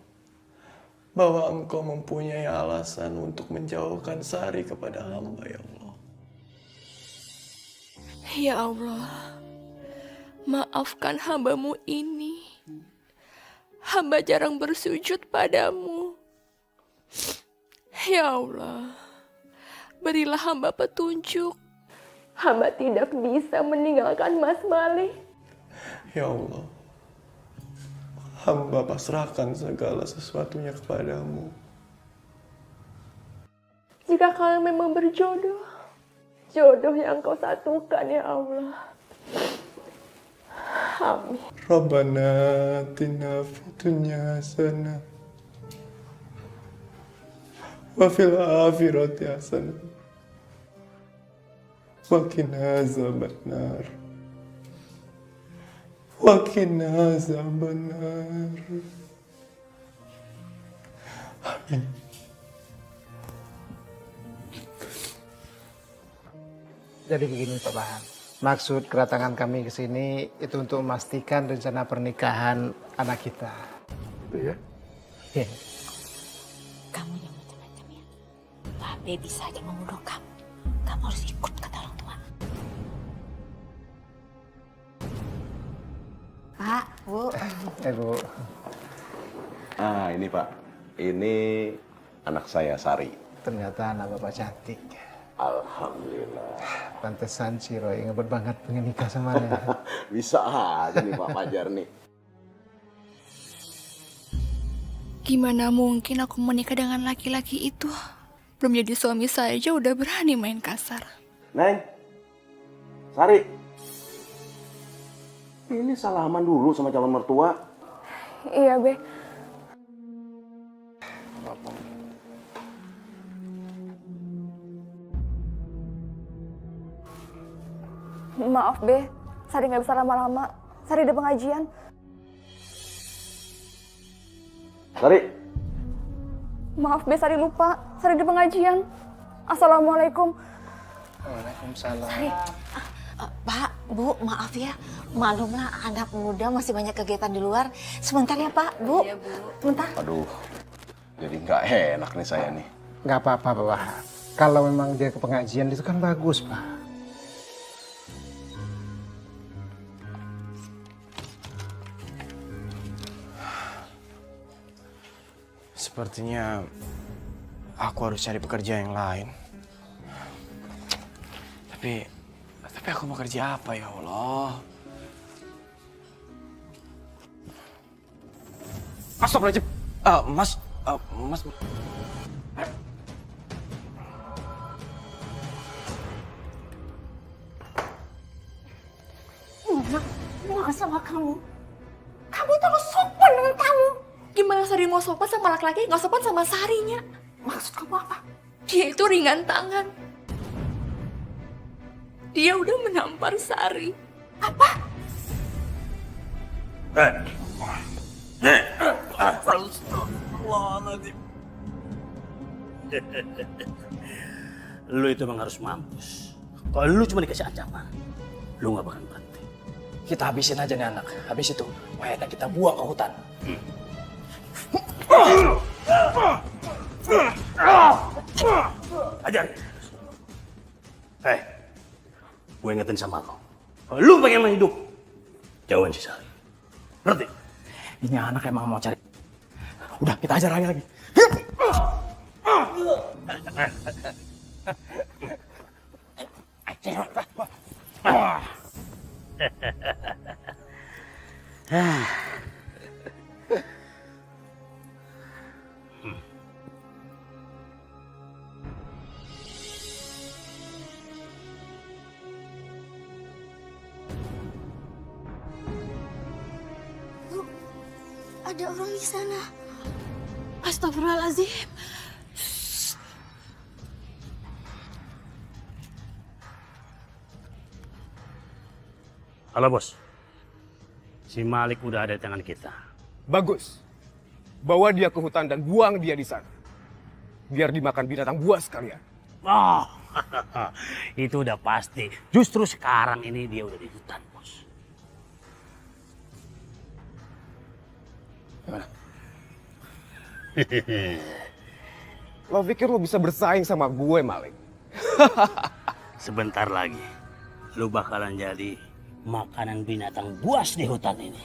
bahwa Engkau mempunyai alasan untuk menjauhkan Sari kepada hamba, ya Allah. Ya Allah, maafkan hambamu ini. Hamba jarang bersujud padamu. Ya Allah, berilah hamba petunjuk. Hamba tidak bisa meninggalkan Mas Malik. Ya Allah, hamba pasrahkan segala sesuatunya kepadamu. Jika kalian memang berjodoh, jodoh yang kau satukan, ya Allah. Amin. Rabbana atina fid dunya hasanah wa fil akhirati hasanah wa qina azabannar. Wa qina azabannar. Amin. Jadi begini Pak Bahar, maksud kedatangan kami ke sini itu untuk memastikan rencana pernikahan anak kita. Iya. Iya. Kamu yang macam-macam ya. Babe bisa aja mengunduh kamu. Kamu harus ikut kata orang tua. Pak, Bu. Bu. Ah, ini Pak. Ini anak saya, Sari. Ternyata anak Bapak cantik. Alhamdulillah. Pantesan si Roy ngebet banget pengen nikah sama dia. Bisa aja nih Pak Fajar nih. Gimana mungkin aku menikah dengan laki-laki itu? Belum jadi suami saja udah berani main kasar. Neng, Sari. Ini salaman dulu sama calon mertua. Iya, Be. Maaf, Be. Sari nggak bisa lama-lama. Sari ada pengajian. Sari. Maaf, Be. Sari lupa. Sari ada pengajian. Assalamualaikum. Waalaikumsalam. Pak, Bu, maaf ya. Maklumlah anak muda masih banyak kegiatan di luar. Sebentar ya Pak, Bu. Iya, Bu. Sebentar. Aduh, jadi nggak enak nih saya nih. Nggak apa-apa Pak Bahar. Kalau memang dia ke pengajian itu kan bagus Pak. Sepertinya aku harus cari pekerjaan yang lain. Tapi aku mau kerja apa ya Allah? Astagfirullahaladzim. Mas. Mau sama kamu. Kamu itu harus sopan dengan kamu. Gimana Sari mau sopan sama laki-laki, nggak sopan sama Sarinya? Maksud kamu apa? Dia itu ringan tangan. Dia udah menampar Sari. Apa? Lu itu emang harus mampus. Kalau lu cuma dikasih ancaman, lu gak bakal berhenti. Kita habisin aja nih anak. Habis itu, mayatnya kita buang ke hutan. Ajar. Gue ingetin sama lo. Kalau lu pengen hidup, jauhin si Sari. Ngerti? Ini anak emang mau cari. Udah, kita ajar lagi. Ada orang di sana. Astagfirullahaladzim. Halo bos, si Malik udah ada di tangan kita. Bagus. Bawa dia ke hutan dan buang dia di sana. Biar dimakan binatang buas sekalian. Oh, itu udah pasti. Justru sekarang ini dia udah di hutan, bos. Gimana? Lo pikir lo bisa bersaing sama gue, Malik? Sebentar lagi, lu bakalan jadi makanan binatang buas di hutan ini.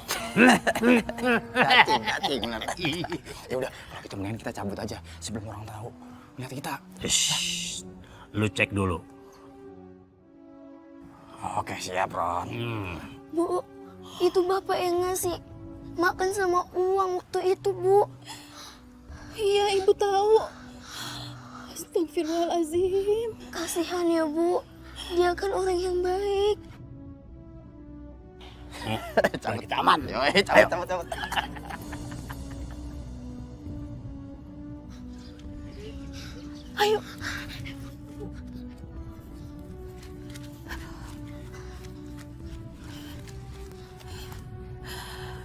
Cacing, bener. Ya udah, kalau gitu mendingan kita cabut aja sebelum orang tahu. Lihat kita. Shh, lu cek dulu. Oke, siap, Ron. Bu, itu bapak yang ngasih makan sama uang waktu itu, Bu. Iya, ibu tahu. Astagfirullahaladzim. Kasihan ya, Bu. Dia kan orang yang baik. Kita aman. Cabut. Ayo.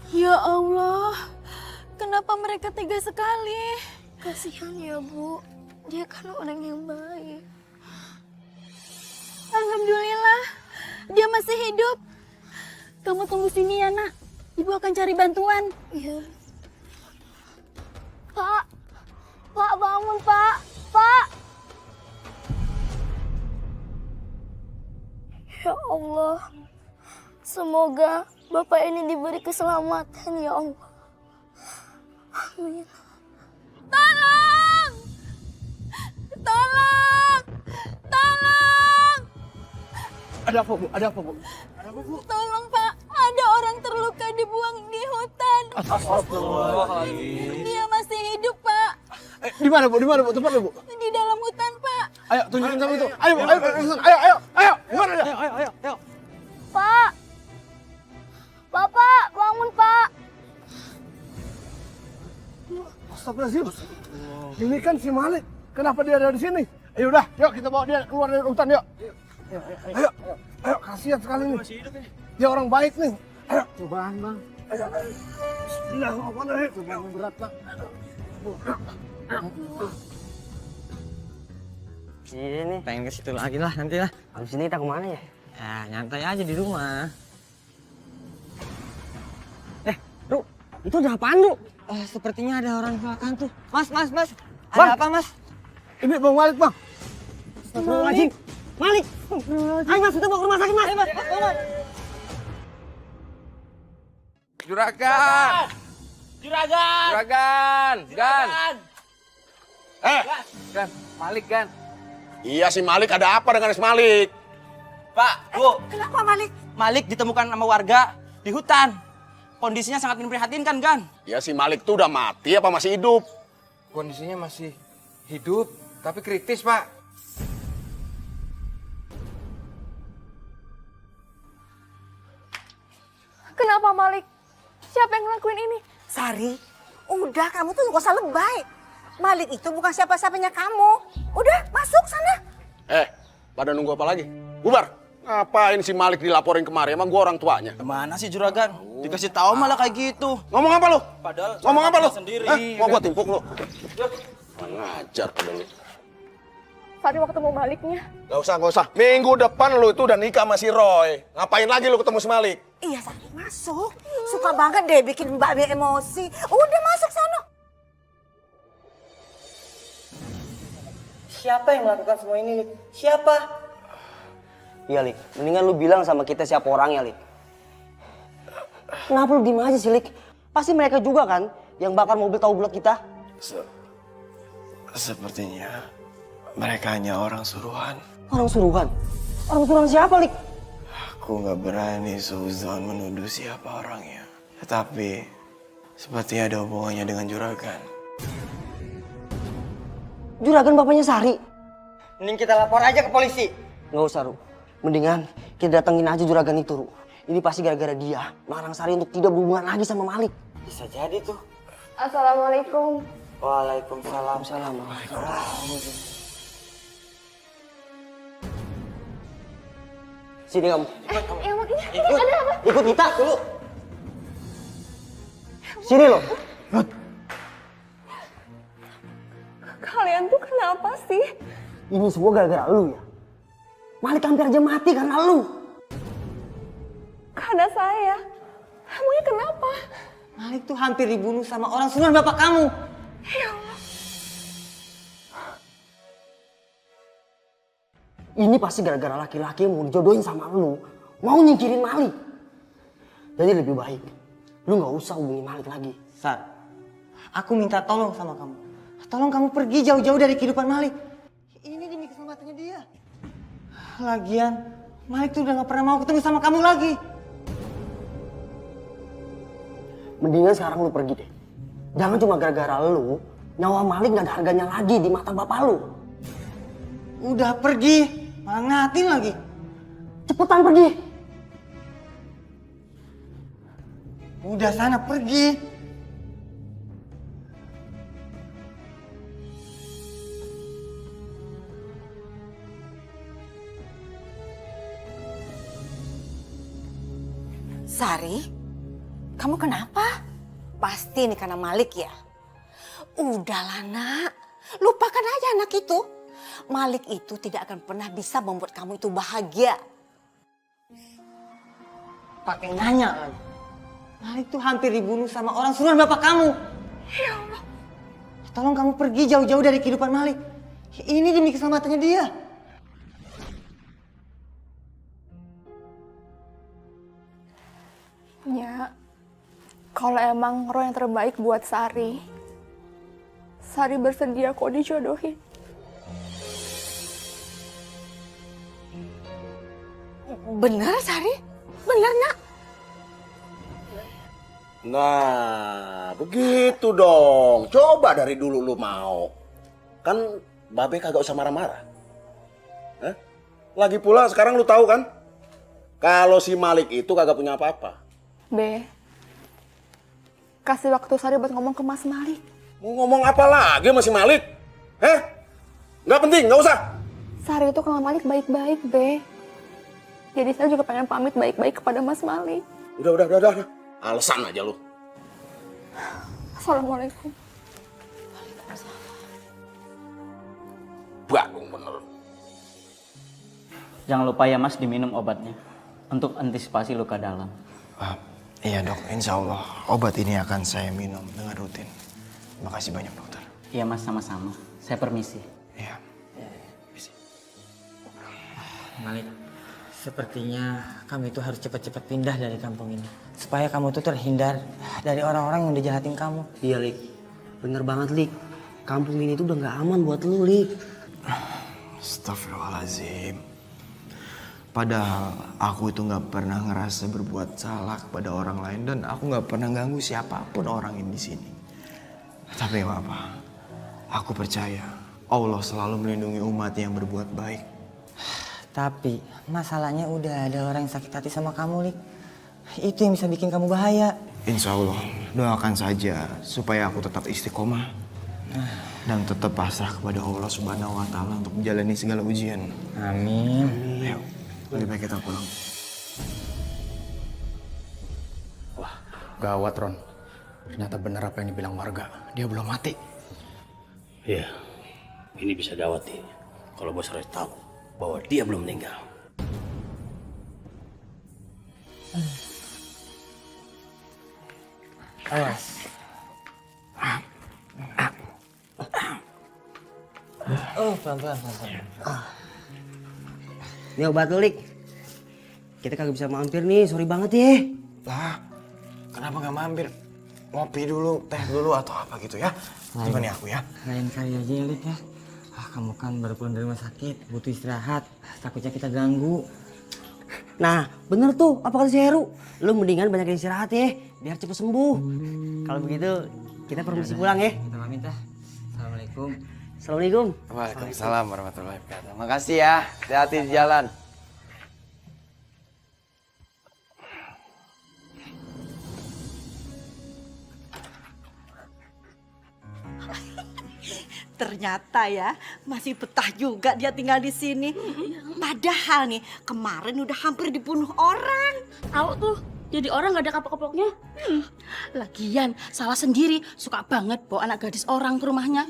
Ya Allah, kenapa mereka tega sekali? Kasihan ya, Bu. Dia kan orang yang baik. Alhamdulillah, dia masih hidup. Kamu tunggu sini ya, Nak. Ibu akan cari bantuan. Iya. Pak, Pak bangun, Pak. Pak. Ya Allah, semoga Bapak ini diberi keselamatan ya Allah. Amin. Tolong! Tolong! Tolong! Ada apa, Bu? Ada apa, Bu? Tolong, Pak. Ada orang terluka dibuang di hutan. Dia masih hidup, Pak. Di mana, Bu? Di mana, Bu? Tempatnya, Bu? Di dalam hutan, Pak. Ayo, tunjukin sama itu. Ayo, ayo. Gimana dia? Ayo. Pak. Bapak, bangun, Pak. Astagfirullahaladzim. Ini kan si Malik. Kenapa dia ada di sini? Ayo udah, yuk kita bawa dia keluar dari hutan, yuk. Ayo, kasihan sekali nih. Dia orang baik nih. Ayo. Cobaan, Bang. Ayo. Bismillahirrahmanirrahim. Cobaan berat, Bang. Iya nih, pengen ke situ lagi lah nanti lah. Habis ini kita kemana ya? Ya nyantai aja di rumah. Ru, itu ada apaan, Ru? Sepertinya ada orang kecelakaan tuh. Mas. Ada Bang. apa, Mas? Ini Bang Malik, Bang. Astagfirullahaladzim. Malik. Ayo, Mas, kita bawa ke rumah sakit, Mas. Ayo, Mas. Juragan. Gan. Gan, Malik, Gan. Iya si Malik, ada apa dengan si Malik? Pak, Bu. Kenapa Malik? Malik ditemukan sama warga di hutan. Kondisinya sangat memprihatinkan, Gan. Ya si Malik tuh udah mati apa masih hidup? Kondisinya masih hidup, tapi kritis, Pak. Kenapa, Malik? Siapa yang ngelakuin ini? Sari, udah kamu tuh gak usah lebay. Malik itu bukan siapa-siapanya kamu. Udah, masuk sana. Pada nunggu apa lagi? Bubar. Ngapain si Malik dilaporin kemari? Emang gua orang tuanya. Mana sih Juragan? Dikasih tahu malah kayak gitu. Ngomong apa lu? Padahal Ngomong apa lu? sendiri. Mau gua timpuk lu? Ngajar pada lu. Sari mau ketemu Maliknya. Gak usah. Minggu depan lu itu udah nikah sama si Roy. Ngapain lagi lu ketemu si Malik? Iya, Sari, masuk. Suka banget deh bikin Mbak Be emosi. Udah masuk sana. Siapa yang melakukan semua ini, Lik? Siapa? Iya, Lik. Mendingan lu bilang sama kita siapa orangnya, Lik. Kenapa lu diem aja sih, Lik? Pasti mereka juga kan yang bakar mobil tahu bulat kita. Sepertinya mereka hanya orang suruhan. Orang suruhan? Orang suruhan siapa, Lik? Aku nggak berani suzon menuduh siapa orangnya. Tetapi sepertinya ada hubungannya dengan juragan. Juragan bapaknya Sari. Mending kita lapor aja ke polisi. Nggak usah, Ru. Mendingan kita datengin aja juragan itu, Ru. Ini pasti gara-gara dia melarang Sari untuk tidak berhubungan lagi sama Malik. Bisa jadi tuh. Assalamualaikum. Waalaikumsalam. Sini kamu. Ya makanya ada apa? Ikut kita dulu. Sini loh. Kalian tuh kenapa sih? Ini semua gara-gara lu ya. Malik hampir aja mati karena lu. Karena saya. Emangnya kenapa? Malik tuh hampir dibunuh sama orang suruhan bapak kamu. Ya Allah. Ini pasti gara-gara laki-laki yang mau dijodohin sama lu. Mau nyingkirin Malik. Jadi lebih baik lu gak usah hubungi Malik lagi. Sar, aku minta tolong sama kamu. Tolong kamu pergi jauh-jauh dari kehidupan Malik. Ini demi keselamatannya dia. Lagian, Malik tuh udah gak pernah mau ketemu sama kamu lagi. Mendingan sekarang lu pergi deh. Jangan cuma gara-gara lu, nyawa Malik gak ada harganya lagi di mata bapak lu. Udah pergi, malah ngatin lagi. Cepetan pergi. Udah sana pergi. Sari, kamu kenapa? Pasti ini karena Malik ya? Udahlah nak, lupakan aja anak itu. Malik itu tidak akan pernah bisa membuat kamu itu bahagia. Pakai nanya lagi. Malik tuh hampir dibunuh sama orang suruhan bapak kamu. Ya Allah. Tolong kamu pergi jauh-jauh dari kehidupan Malik. Ini demi keselamatannya dia. Ya, kalau emang roh yang terbaik buat Sari bersedia kok dijodohin. Bener Sari? Bener nak? Nah, begitu dong. Coba dari dulu lu mau. Kan Babe kagak usah marah-marah. Lagi pula sekarang lu tahu kan? Kalau si Malik itu kagak punya apa-apa. Be, kasih waktu Sari buat ngomong ke Mas Malik. Mau ngomong apa lagi sama si Malik? Nggak penting, nggak usah. Sari itu kenal Malik baik-baik, Be. Jadi saya juga pengen pamit baik-baik kepada Mas Malik. Udah. Alasan aja lu. Assalamualaikum. Bagong bener. Jangan lupa ya Mas diminum obatnya untuk antisipasi luka dalam. Iya dok, insya Allah obat ini akan saya minum dengan rutin. Terima kasih banyak dokter. Iya Mas, sama-sama. Saya permisi. Iya. Malik, sepertinya kamu itu harus cepat-cepat pindah dari kampung ini. Supaya kamu tuh terhindar dari orang-orang yang udah jahatin kamu. Iya Lik, bener banget Lik. Kampung ini tuh udah gak aman buat lu Lik. Astagfirullahaladzim. Padahal aku itu gak pernah ngerasa berbuat salah kepada orang lain dan aku gak pernah ganggu siapapun orang ini di sini. Tapi gak apa, aku percaya Allah selalu melindungi umat yang berbuat baik. Tapi masalahnya udah ada orang yang sakit hati sama kamu, Lik. Itu yang bisa bikin kamu bahaya. Insya Allah, doakan saja supaya aku tetap istiqomah dan tetap pasrah kepada Allah Subhanahu wa Ta'ala untuk menjalani segala ujian. Amin. Ayo, lebih baik kita pulang. Wah, gawat Ron. Ternyata benar apa yang dibilang warga. Dia belum mati. Iya, ini bisa gawat nih. Kalau bos Roy tahu bahwa dia belum meninggal. Awas. Oh, pelan-pelan. Ini obat lu Lik. Kita kagak bisa mampir nih, sorry banget ya. Lah, kenapa gak mampir? Ngopi dulu, teh dulu atau apa gitu ya? Gimana aku ya? Lain kali aja ya, Lik ya. Kamu kan baru pulang dari rumah sakit, butuh istirahat. Takutnya kita ganggu. Nah, bener tuh apa kata si Heru. Lu mendingan banyak istirahat ya, biar cepet sembuh. Kalau begitu, kita permisi pulang ya. Kita pamit dah. Assalamualaikum. Assalamualaikum. Waalaikumsalam warahmatullahi wabarakatuh. Makasih ya, hati-hati di jalan. Ternyata ya masih betah juga dia tinggal di sini. Padahal nih kemarin udah hampir dibunuh orang. Tahu tuh, jadi orang gak ada kapok-kapoknya. Lagian salah sendiri, suka banget bawa anak gadis orang ke rumahnya.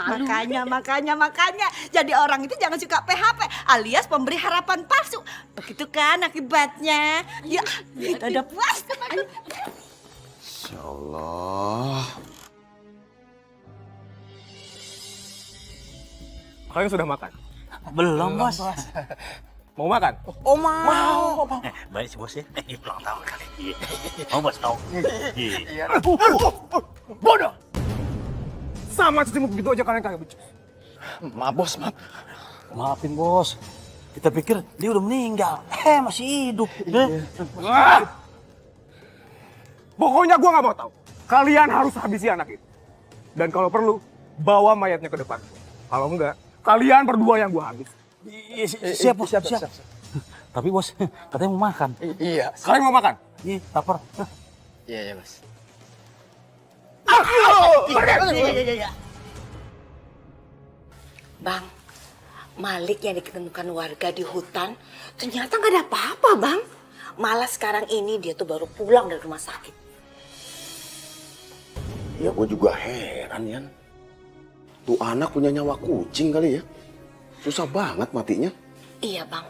Makanya. Jadi orang itu jangan suka PHP alias pemberi harapan palsu. Begitu kan akibatnya. Ya, kita udah puas. Insya Allah. Kalian sudah makan? Belum, Bos. Mau makan? Oh, mau. Baik sih, Bos ya. Ulang tahun kali. Mau, Bos, mau. Bodoh! Sama cicimut begitu aja kalian kagak becus. Maaf bos, maaf. Maafin, Bos. Kita pikir dia udah meninggal. Masih hidup. Pokoknya gua nggak mau tahu. Kalian harus habisi anak itu. Dan kalau perlu, bawa mayatnya ke depan. Kalau enggak, kalian berdua yang gua habis. Siap, Bos. Siap. Tapi, Bos, katanya mau makan. Iya. Kalian mau makan? Iya, lapar. Iya bos. Bang, Malik yang diketemukan warga di hutan ternyata nggak ada apa-apa, Bang. Malah sekarang ini dia tuh baru pulang dari rumah sakit. Ya gue juga heran, Yan. Tuh anak punya nyawa kucing kali ya. Susah banget matinya. Iya, Bang.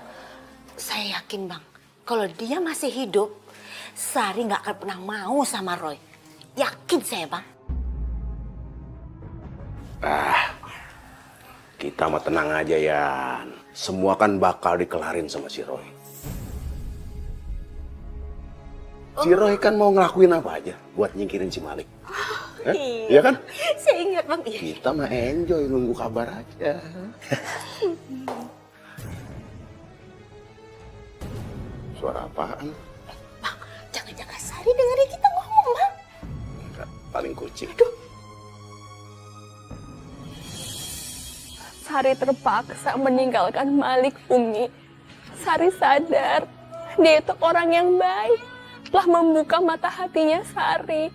Saya yakin, Bang, kalau dia masih hidup, Sari nggak akan pernah mau sama Roy. Yakin saya, Bang. Kita mah tenang aja, Yan. Semua kan bakal dikelarin sama si Roy. Si Roy kan mau ngelakuin apa aja buat nyingkirin si Malik. Iya kan? Saya ingat, Bang. Iya. Kita mah enjoy nunggu kabar aja. Suara apaan? Bang, jangan-jangan Sari dengerin kita ngomong, Bang. Enggak, paling kucing. Sari terpaksa meninggalkan Malik, Umi. Sari sadar dia itu orang yang baik, telah membuka mata hatinya Sari.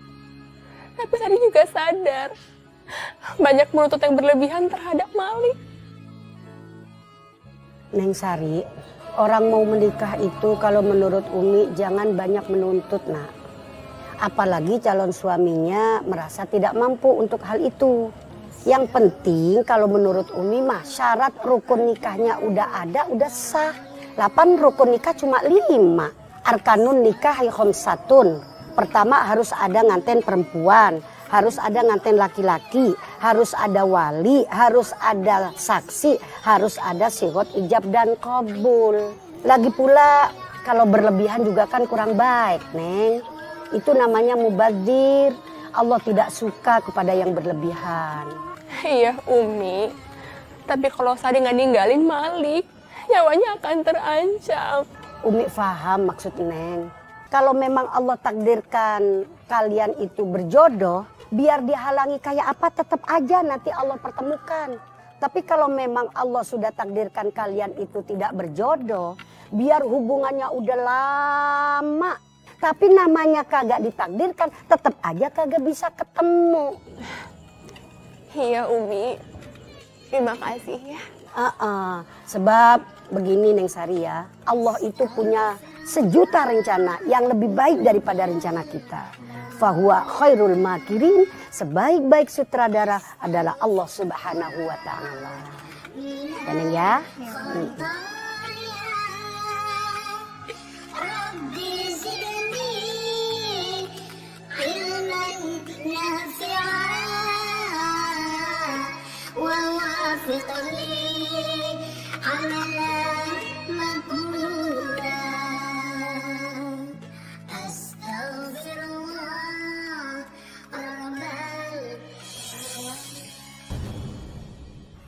Tapi Sari juga sadar banyak menuntut yang berlebihan terhadap Malik. Neng Sari, orang mau menikah itu kalau menurut Umi jangan banyak menuntut, nak. Apalagi calon suaminya merasa tidak mampu untuk hal itu. Yang penting kalau menurut Umi mah syarat rukun nikahnya udah ada, udah sah. 8 rukun nikah cuma 5. Arkanun nikah khamsatun. Pertama harus ada nganten perempuan, harus ada nganten laki-laki, harus ada wali, harus ada saksi, harus ada sihot ijab dan qabul. Lagi pula kalau berlebihan juga kan kurang baik, Neng. Itu namanya mubadzir. Allah tidak suka kepada yang berlebihan. Iya, Umi. Tapi kalau Sari nggak ninggalin Malik, nyawanya akan terancam. Umi paham maksud Neng. Kalau memang Allah takdirkan kalian itu berjodoh, biar dihalangi kayak apa tetap aja nanti Allah pertemukan. Tapi kalau memang Allah sudah takdirkan kalian itu tidak berjodoh, biar hubungannya udah lama, tapi namanya kagak ditakdirkan, tetap aja kagak bisa ketemu. Iya, Umi. Terima kasih ya. Sebab begini Neng Sari ya, Allah itu punya sejuta rencana yang lebih baik daripada rencana kita. Fahuwa khairul makirin, sebaik-baik sutradara adalah Allah Subhanahu wa Ta'ala. Ya Neng ya.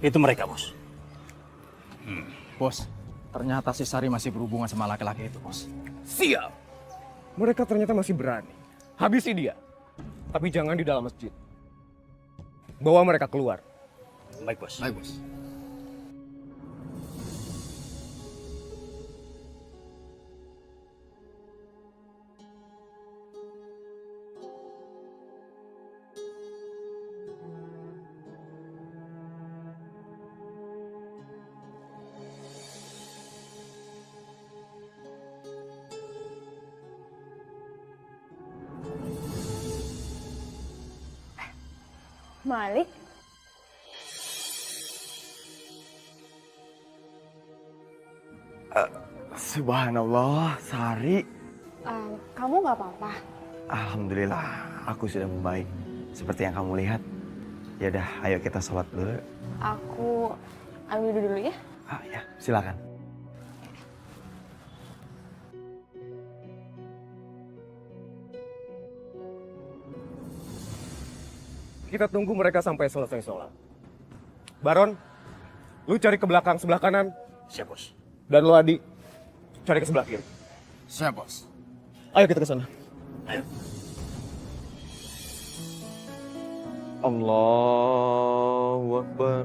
Itu mereka, Bos. Bos, ternyata si Sari masih berhubungan sama laki-laki itu, Bos. Siap. Mereka ternyata masih berani. Habisi dia. Tapi jangan di dalam masjid. Bawa mereka keluar. Baik, Bos. Baik, Bos. Malik? Subhanallah, Sari. Kamu nggak apa-apa? Alhamdulillah, aku sudah membaik. Seperti yang kamu lihat. Ya udah, ayo kita sholat dulu. Aku ambil dulu ya. Ya, silakan. Kita tunggu mereka sampai selesai sholat. Baron, lu cari ke belakang sebelah kanan. Siap, Bos. Dan lu, Adi, cari ke sebelah kiri. Siap, Bos. Ayo kita ke sana. Ayo. Allahu Akbar.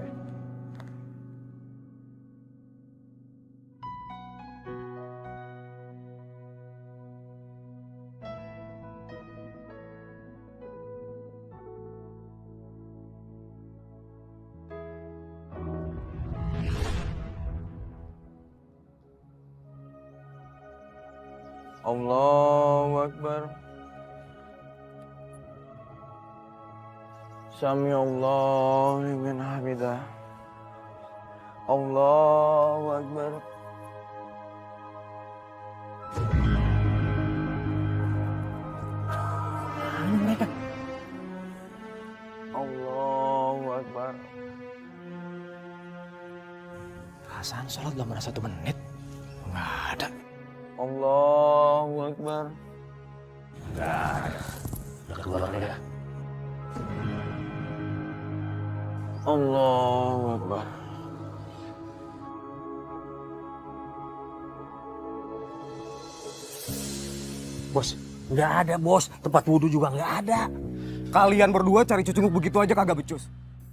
Allahu Akbar. Sami Allahu liman hamidah. Allahu Akbar. Ini mereka. Allahu Akbar. Perasaan sholat belum ada 1 menit. Nggak ada. Allahu Akbar. Nggak ada. Udah keluar mereka. Allahu Akbar. Bos, nggak ada, Bos. Tempat wudhu juga nggak ada. Kalian berdua cari cucunguk begitu aja kagak becus.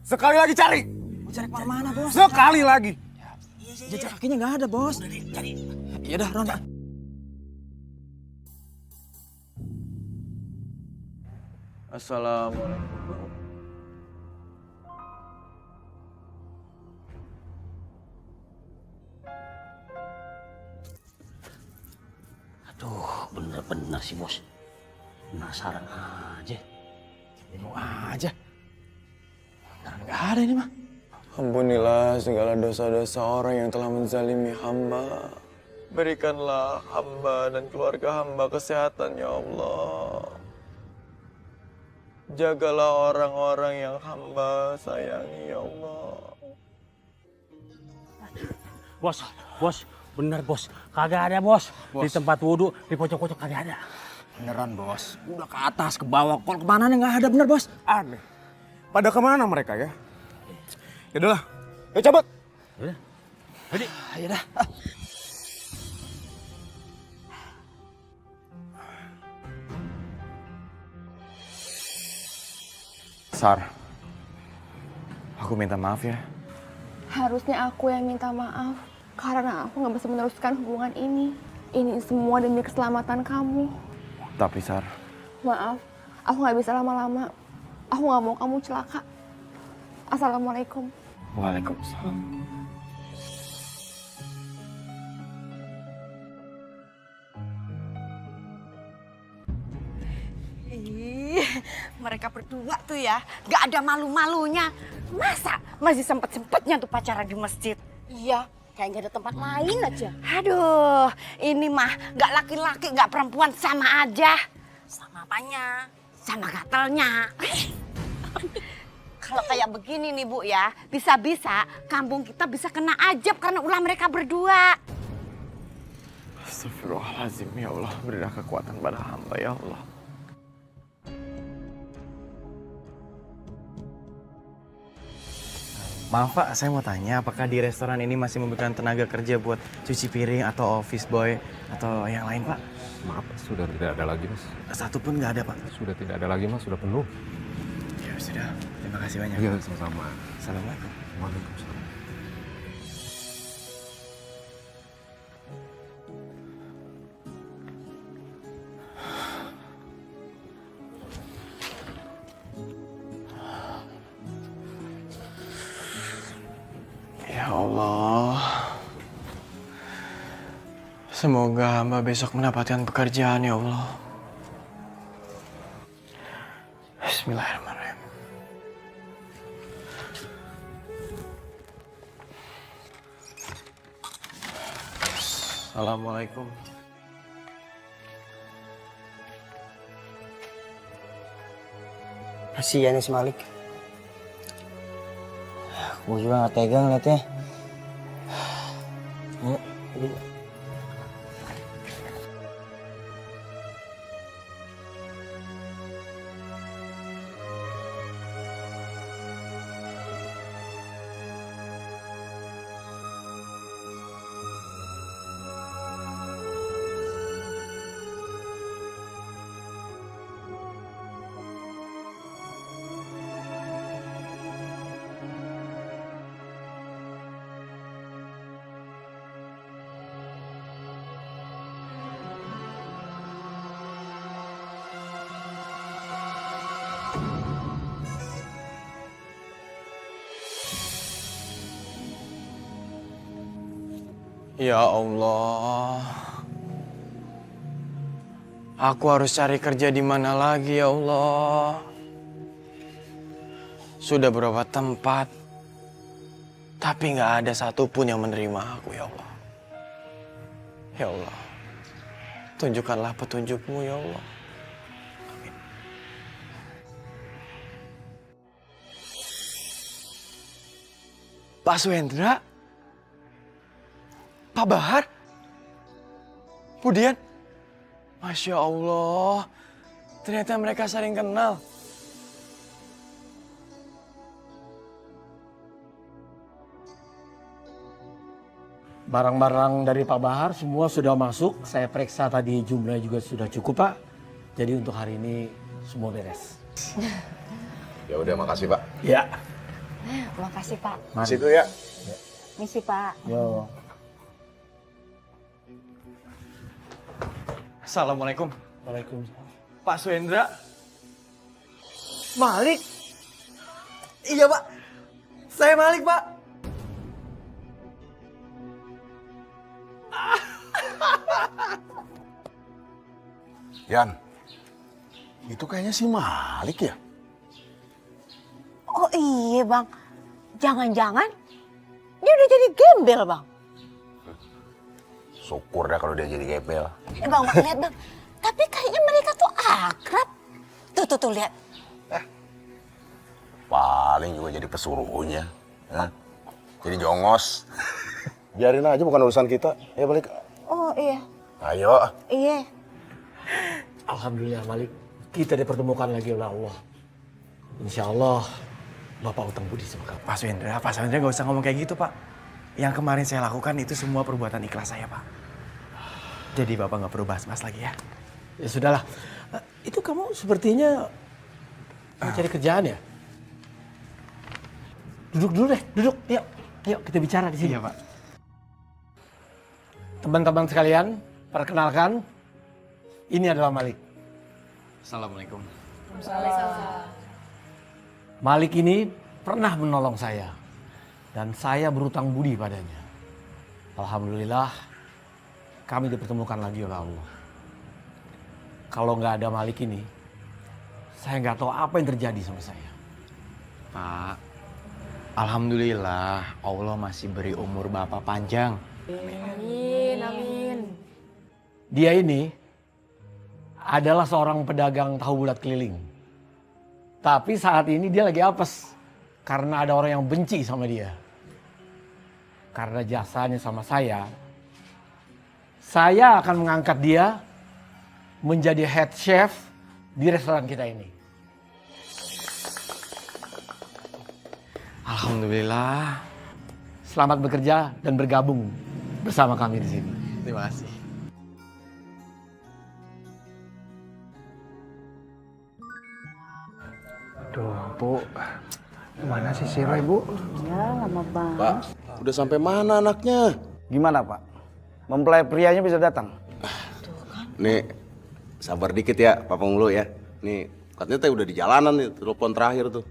Sekali lagi cari. Cari kemana-mana, Bos? Sekali lagi. Jejak kakinya nggak ada, Bos. Ya udah, Ron. Assalamualaikum. Aduh, bener-bener sih, Bos. Penasaran aja. Mau aja. Beneran nggak ada ini mah. Ampunilah segala dosa-dosa orang yang telah menzalimi hamba. Berikanlah hamba dan keluarga hamba kesehatan, ya Allah. Jagalah orang-orang yang hamba sayangi, ya Allah. Bos, bener, Bos. Kagak ada, Bos. Di tempat wudhu, di pojok-pojok kagak ada. Beneran, Bos. Udah ke atas, ke bawah, kalau kemana nih nggak ada, bener, Bos. Aneh. Pada kemana mereka ya? Ya udahlah, ayo cabut. Udah. Jadi, ayo dah. Sar, aku minta maaf ya. Harusnya aku yang minta maaf. Karena aku nggak bisa meneruskan hubungan ini. Ini semua demi keselamatan kamu. Tapi Sar, Maaf, aku nggak bisa lama-lama. Aku nggak mau kamu celaka. Assalamualaikum. Waalaikumsalam. Ih, mereka berdua tuh ya, gak ada malu-malunya. Masa masih sempet-sempetnya tuh pacaran di masjid? Iya, kayak gak ada tempat lain aja. Aduh, ini mah gak laki-laki, gak perempuan, sama aja. Sama apanya? Sama gatelnya. Kalau kayak begini nih Bu ya, bisa-bisa kampung kita bisa kena ajab karena ulah mereka berdua. Astagfirullahaladzim, ya Allah. Berilah kekuatan pada hamba, ya Allah. Maaf Pak, saya mau tanya apakah di restoran ini masih memberikan tenaga kerja buat cuci piring atau office boy atau yang lain Pak? Maaf, sudah tidak ada lagi, Mas. Satu pun nggak ada Pak? Sudah tidak ada lagi, Mas. Sudah penuh. Ya sudah, terima kasih banyak. Iya, sama-sama. Assalamualaikum. Waalaikumsalam. Ya Allah, semoga hamba besok mendapatkan pekerjaan ya Allah. Bismillahirrahmanirrahim. Assalamualaikum. Kasihan si Malik. Gue juga gak tega ngeliatnya. Ya Allah. Aku harus cari kerja di mana lagi ya Allah. Sudah beberapa tempat, tapi nggak ada satupun yang menerima aku ya Allah. Ya Allah, tunjukkanlah petunjukmu ya Allah. Amin. Pak Suhendra? Pak Bahar? Budian? Masya Allah, ternyata mereka saling kenal. Barang-barang dari Pak Bahar semua sudah masuk. Saya periksa tadi jumlahnya juga sudah cukup, Pak. Jadi untuk hari ini semua beres. Ya udah, makasih Pak. Ya. Makasih Pak. Masih itu ya. Misi Pak. Yo. Assalamualaikum. Waalaikumsalam. Pak Suhendra? Malik? Iya Pak, saya Malik Pak. Yan, itu kayaknya si Malik ya? Oh iya bang, jangan-jangan dia udah jadi gembel bang. Syukur dah kalau dia jadi gembel. Bang, lihat bang, tapi kayaknya mereka tuh akrab. Tuh lihat. Paling juga jadi pesuruhnya. Hah? Jadi jongos. Biarin aja, bukan urusan kita. Ya balik. Oh iya. Ayo. Iya. Alhamdulillah Malik, kita dipertemukan lagi oleh Allah. Insya Allah Bapak utang budi sama kamu. Pak Suhendra gak usah ngomong kayak gitu Pak. Yang kemarin saya lakukan itu semua perbuatan ikhlas saya Pak. Jadi Bapak gak perlu bahas-bahas lagi ya. Ya sudahlah, itu kamu sepertinya mau cari kerjaan ya? Duduk dulu deh, duduk. Yuk kita bicara di sini. Iya Pak. Teman-teman sekalian, perkenalkan, ini adalah Malik. Assalamualaikum. Malik ini pernah menolong saya dan saya berutang budi padanya. Alhamdulillah, kami dipertemukan lagi oleh Allah. Kalau nggak ada Malik ini, saya nggak tahu apa yang terjadi sama saya. Pak, alhamdulillah Allah masih beri umur Bapak panjang. Amin. Dia ini adalah seorang pedagang tahu bulat keliling. Tapi saat ini dia lagi apes karena ada orang yang benci sama dia. Karena jasanya sama saya akan mengangkat dia menjadi head chef di restoran kita ini. Alhamdulillah. Selamat bekerja dan bergabung bersama kami di sini. Terima kasih. Aduh, Bu. Mana sih si Roy, Bu? Ya, lama banget. Pak, udah sampai mana anaknya? Gimana Pak? Mempelai prianya bisa datang? Nih, sabar dikit ya, Pak Pengulu ya. Nih, katanya teh udah di jalanan nih, telepon terakhir tuh.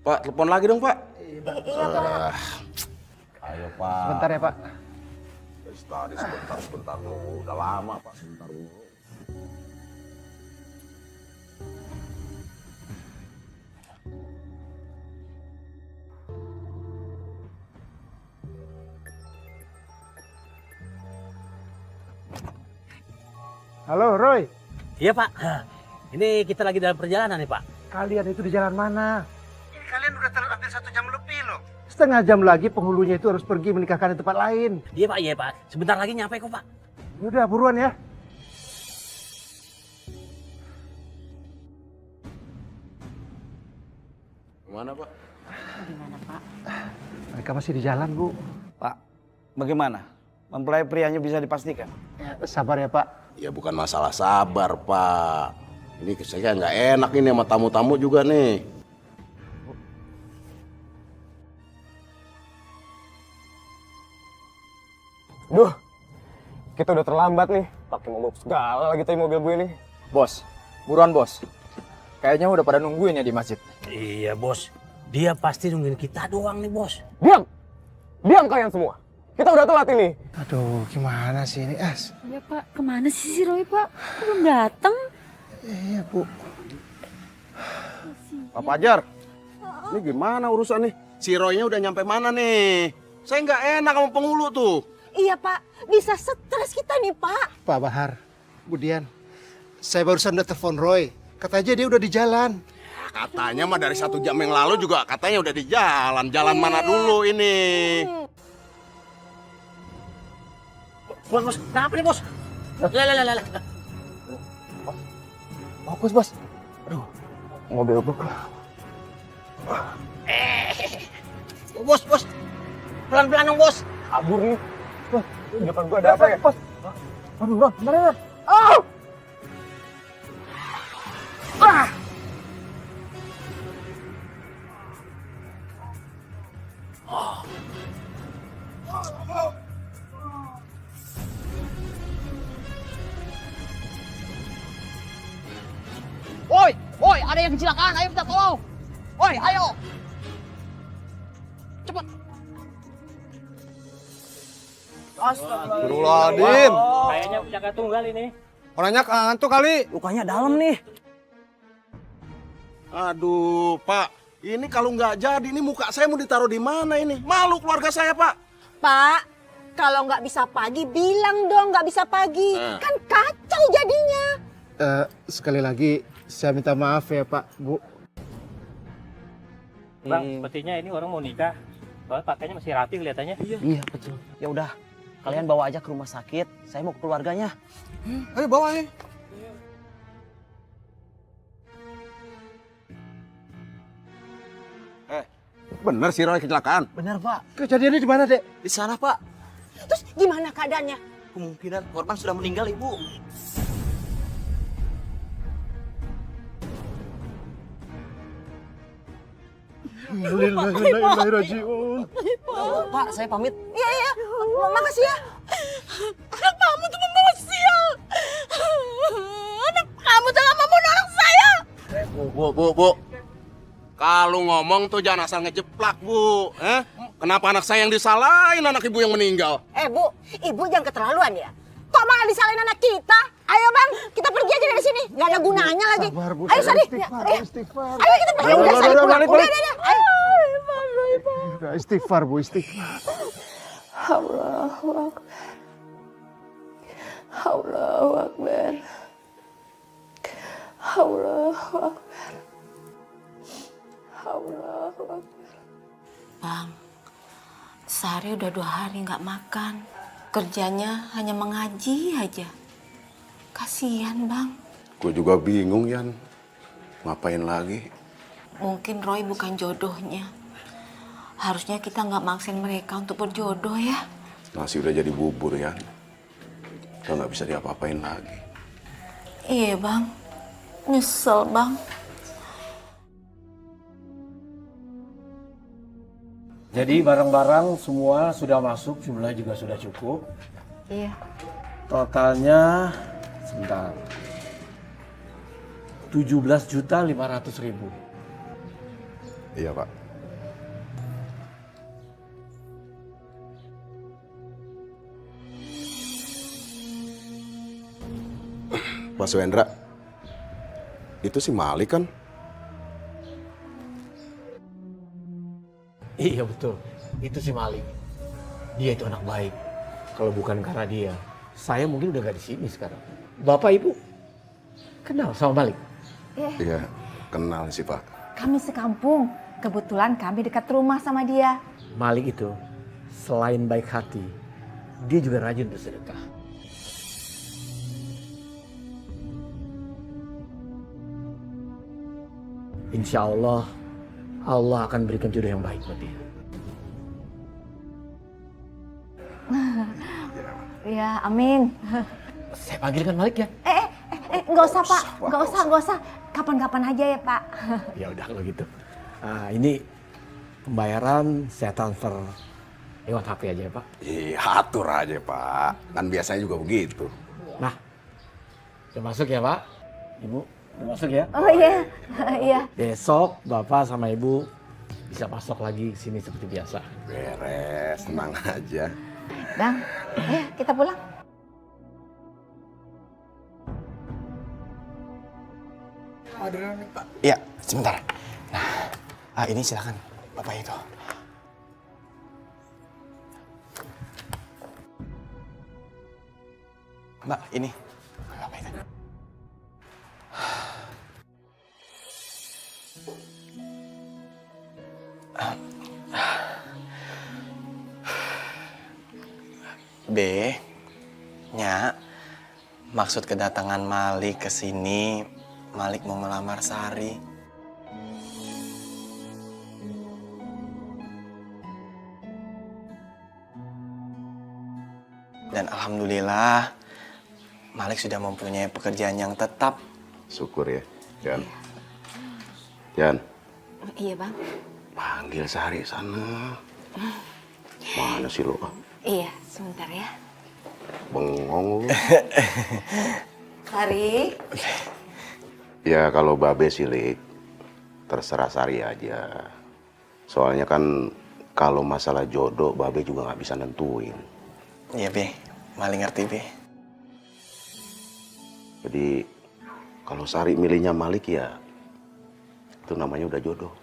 Pak, telepon lagi dong, Pak. Iya, Pak. Ayo, Pak. Sebentar ya, Pak. Tadi sebentar dulu. Udah lama, Pak. Sebentar dulu. Halo, Roy. Iya Pak, ini kita lagi dalam perjalanan nih Pak. Kalian itu di jalan mana? Kalian udah telat hampir 1 jam lebih loh. Setengah jam lagi penghulunya itu harus pergi menikahkan di tempat lain. Iya Pak. Sebentar lagi nyampe kok Pak. Udah buruan ya. Mana Pak? Gimana Pak? Mereka masih di jalan, Bu. Pak, bagaimana? Mempelai prianya bisa dipastikan? Sabar ya, Pak. Ya bukan masalah sabar Pak. Ini saya nggak enak ini sama tamu-tamu juga nih. Duh, kita udah terlambat nih. Pakai mogok segala lagi tadi mobil gue nih. Bos, buruan bos. Kayaknya udah pada nungguin ya di masjid. Iya bos, dia pasti nungguin kita doang nih bos. Diam! Diam kalian semua. Kita udah telat ini. Aduh, gimana sih ini, Es? Ya Pak, kemana sih si Roy Pak? Kok belum datang? Iya, Bu. Pak Fajar, ini gimana urusan nih? Si Roy-nya udah nyampe mana nih? Saya nggak enak sama penghulu tuh. Iya Pak, bisa stres kita nih Pak. Pak Bahar, Bu Dian. Saya barusan udah telepon Roy. Katanya dia udah di jalan. Katanya mah dari 1 jam yang lalu juga katanya udah di jalan. Jalan mana dulu ini? Bos, kenapa nih bos? Lah. Fokus, Bos. Aduh, mobil gue. Bos. Pelan-pelan dong bos. Kabur nih. Wah, di depan gue ada apa ya? Bos. Aduh, Bang, mana? Oh! Ah! Woi, ada yang kecelakaan, ayo kita tolong. Woi, ayo. Cepat. Astagfirullahaladzim. Kayaknya jaga tunggal ini. Orangnya kantuk kali. Lukanya dalam nih. Aduh, Pak. Ini kalau nggak jadi, ini muka saya mau ditaruh di mana ini? Malu keluarga saya, Pak. Pak, kalau nggak bisa pagi, bilang dong nggak bisa pagi. Kan kacau jadinya. Sekali lagi, saya minta maaf ya Pak, Bu. Bang, sepertinya ini orang mau nikah. Soalnya pakainya masih rapi kelihatannya. Iya betul. Ya udah, kalian bawa aja ke rumah sakit. Saya mau ke keluarganya. Ayo bawa nih. Bener si Roy kecelakaan? Bener Pak. Kejadiannya di mana, Dek? Di sana Pak. Terus gimana keadaannya? Kemungkinan korban sudah meninggal Ibu. Bismillahirrahmanirrahim. Pak, saya pamit. Iya. Makasih ya. Anak kamu tuh membawa sial. Anak kamu telah membunuh anak saya. Bu. Kalau ngomong tuh jangan asal ngejeplak, Bu. Kenapa anak saya yang disalahin, anak ibu yang meninggal? Bu, ibu jangan keterlaluan ya. Kok malah disalahin anak kita? Ayo bang, kita pergi aja dari sini. Nggak ada gunanya lagi. Sabar, Bu. Ayo Sari. Istighfar. Ayo kita pergi. Udah Sari pulang. Udah. Ayo. Udah, istighfar, Bu. Istighfar. Allahu Akbar. Allahu Akbar. Allahu Akbar. Allahu Akbar. Bang, Sari udah 2 hari nggak makan. Kerjanya hanya mengaji aja. Kasihan bang. Gue juga bingung, Yan. Ngapain lagi? Mungkin Roy bukan jodohnya. Harusnya kita nggak maksain mereka untuk berjodoh ya. Nasi udah jadi bubur, Yan. Udah nggak bisa diapa-apain lagi. Iya bang. Nyesel bang. Jadi barang-barang semua sudah masuk, jumlah juga sudah cukup. Iya. Totalnya, sebentar, 17.500.000. Iya, Pak. Pak Suendra, itu si Malik kan? Iya betul, itu si Malik. Dia itu anak baik. Kalau bukan karena dia, saya mungkin udah gak di sini sekarang. Bapak Ibu kenal sama Malik? Iya, kenal sih Pak. Kami sekampung. Kebetulan kami dekat rumah sama dia. Malik itu selain baik hati, dia juga rajin bersedekah. Insya Allah, Allah akan berikan jodoh yang baik buat dia. Ya, amin. Saya panggilkan Malik ya? Nggak usah Pak, nggak usah. Kapan-kapan aja ya Pak. Ya udah kalau gitu. Ini pembayaran saya transfer lewat HP aja ya Pak. Iya, atur aja Pak. Kan biasanya juga begitu. Nah, udah masuk ya Pak? Ibu, udah masuk ya? Oh iya, iya. Besok Bapak sama Ibu bisa masuk lagi sini seperti biasa. Beres, tenang aja. Bang, ayo kita pulang. Orderan nih Pak. Iya, sebentar. Nah, ini silakan Bapak itu. Mbak, ini. Bapak itu. B, Nya, maksud kedatangan Malik ke sini, Malik mau ngelamar Sari. Dan alhamdulillah, Malik sudah mempunyai pekerjaan yang tetap. Syukur ya, Jan. Jan. Iya Bang. Panggil Sari sana. Mana sih lo? Iya, sebentar ya. Bengong lu. Sari. Ya kalau Babe sih, Lik, terserah Sari aja. Soalnya kan kalau masalah jodoh, Babe juga nggak bisa nentuin. Iya, Be. Malik ngerti, Be. Jadi kalau Sari milihnya Malik ya, itu namanya udah jodoh.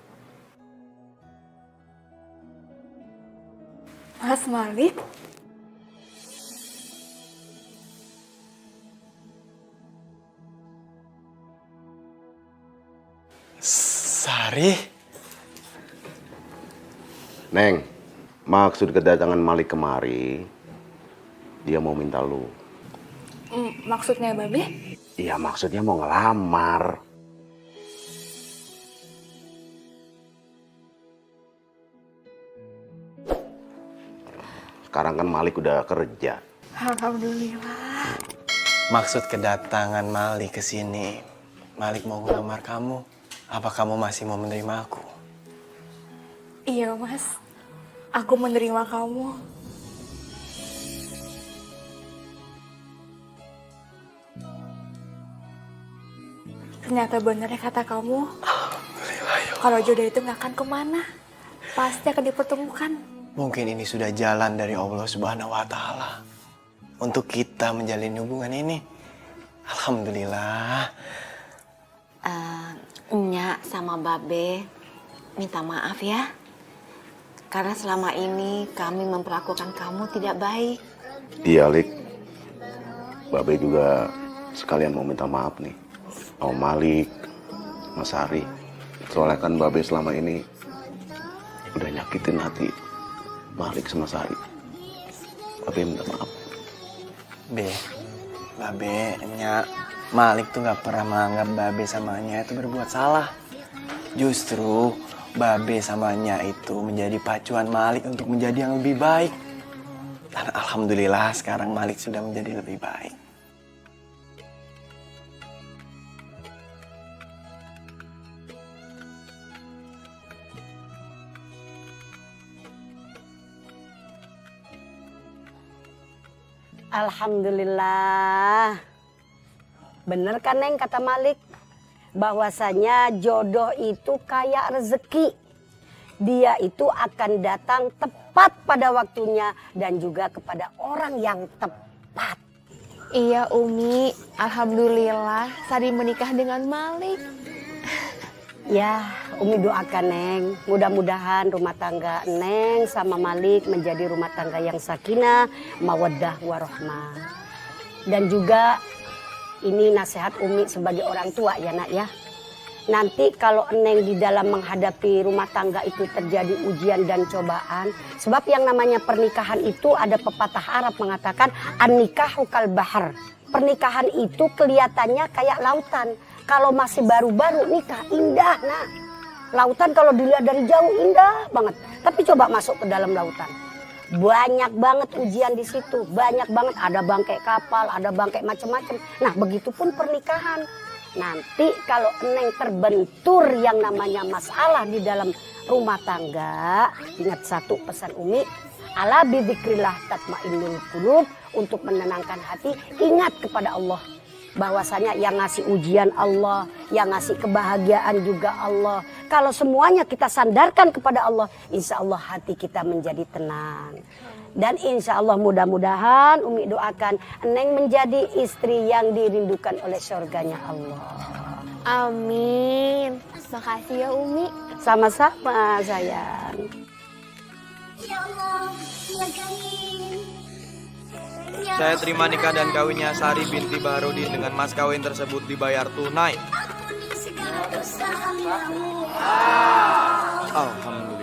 Mas Malik? Sari? Neng, maksud kedatangan Malik kemari, dia mau minta lu. Maksudnya Babe? Iya, maksudnya mau ngelamar. Sekarang kan Malik udah kerja. Alhamdulillah. Maksud kedatangan Malik ke sini, Malik mau ngelamar kamu. Apa kamu masih mau menerima aku? Iya Mas, aku menerima kamu. Ternyata benar ya kata kamu. Kalau jodoh itu nggak akan kemana, pasti akan dipertemukan. Mungkin ini sudah jalan dari Allah Subhanahu wa Ta'ala untuk kita menjalin hubungan ini. Alhamdulillah. Nya sama Babe minta maaf ya. Karena selama ini kami memperlakukan kamu tidak baik. Iya, Lik. Babe juga sekalian mau minta maaf nih. Om Malik, Mas Sari. Soalnya kan Babe selama ini udah nyakitin hati Malik sama Sari. Babe minta maaf. Babe, Nya, Malik tuh gak pernah menganggap Babe sama Nya itu berbuat salah. Justru Babe sama Nya itu menjadi pacuan Malik untuk menjadi yang lebih baik. Dan alhamdulillah sekarang Malik sudah menjadi lebih baik. Alhamdulillah. Bener kan Neng kata Malik? Bahwasanya jodoh itu kayak rezeki. Dia itu akan datang tepat pada waktunya dan juga kepada orang yang tepat. Iya Umi, alhamdulillah Sari menikah dengan Malik. Ya, Umi doakan Neng, mudah-mudahan rumah tangga Neng sama Malik menjadi rumah tangga yang sakinah, mawaddah, warahmah. Dan juga Ini nasihat Umi sebagai orang tua ya nak ya. Nanti kalau Neng di dalam menghadapi rumah tangga itu terjadi ujian dan cobaan. Sebab yang namanya pernikahan itu ada pepatah Arab mengatakan an-nikahu kal bahar. Pernikahan itu kelihatannya kayak lautan. Kalau masih baru-baru nikah indah nak. Lautan kalau dilihat dari jauh indah banget. Tapi coba masuk ke dalam lautan. Banyak banget ujian di situ. Banyak banget ada bangkai kapal, ada bangkai macam-macam. Nah begitupun pernikahan. Nanti kalau Neng terbentur yang namanya masalah di dalam rumah tangga, ingat satu pesan Umi, ala bidzikrillah tatmainnul qulub, untuk menenangkan hati, ingat kepada Allah. Bahwasanya yang ngasih ujian Allah, yang ngasih kebahagiaan juga Allah. Kalau semuanya kita sandarkan kepada Allah, insya Allah hati kita menjadi tenang. Dan insya Allah mudah-mudahan Umi doakan Neng menjadi istri yang dirindukan oleh surganya Allah. Amin. Makasih ya Umi. Sama-sama sayang. Ya Allah, ya Karim. Saya terima nikah dan kawinnya Sari binti Baharudin dengan mas kawin tersebut dibayar tunai. Segala dosa hambamu. Alhamdulillah.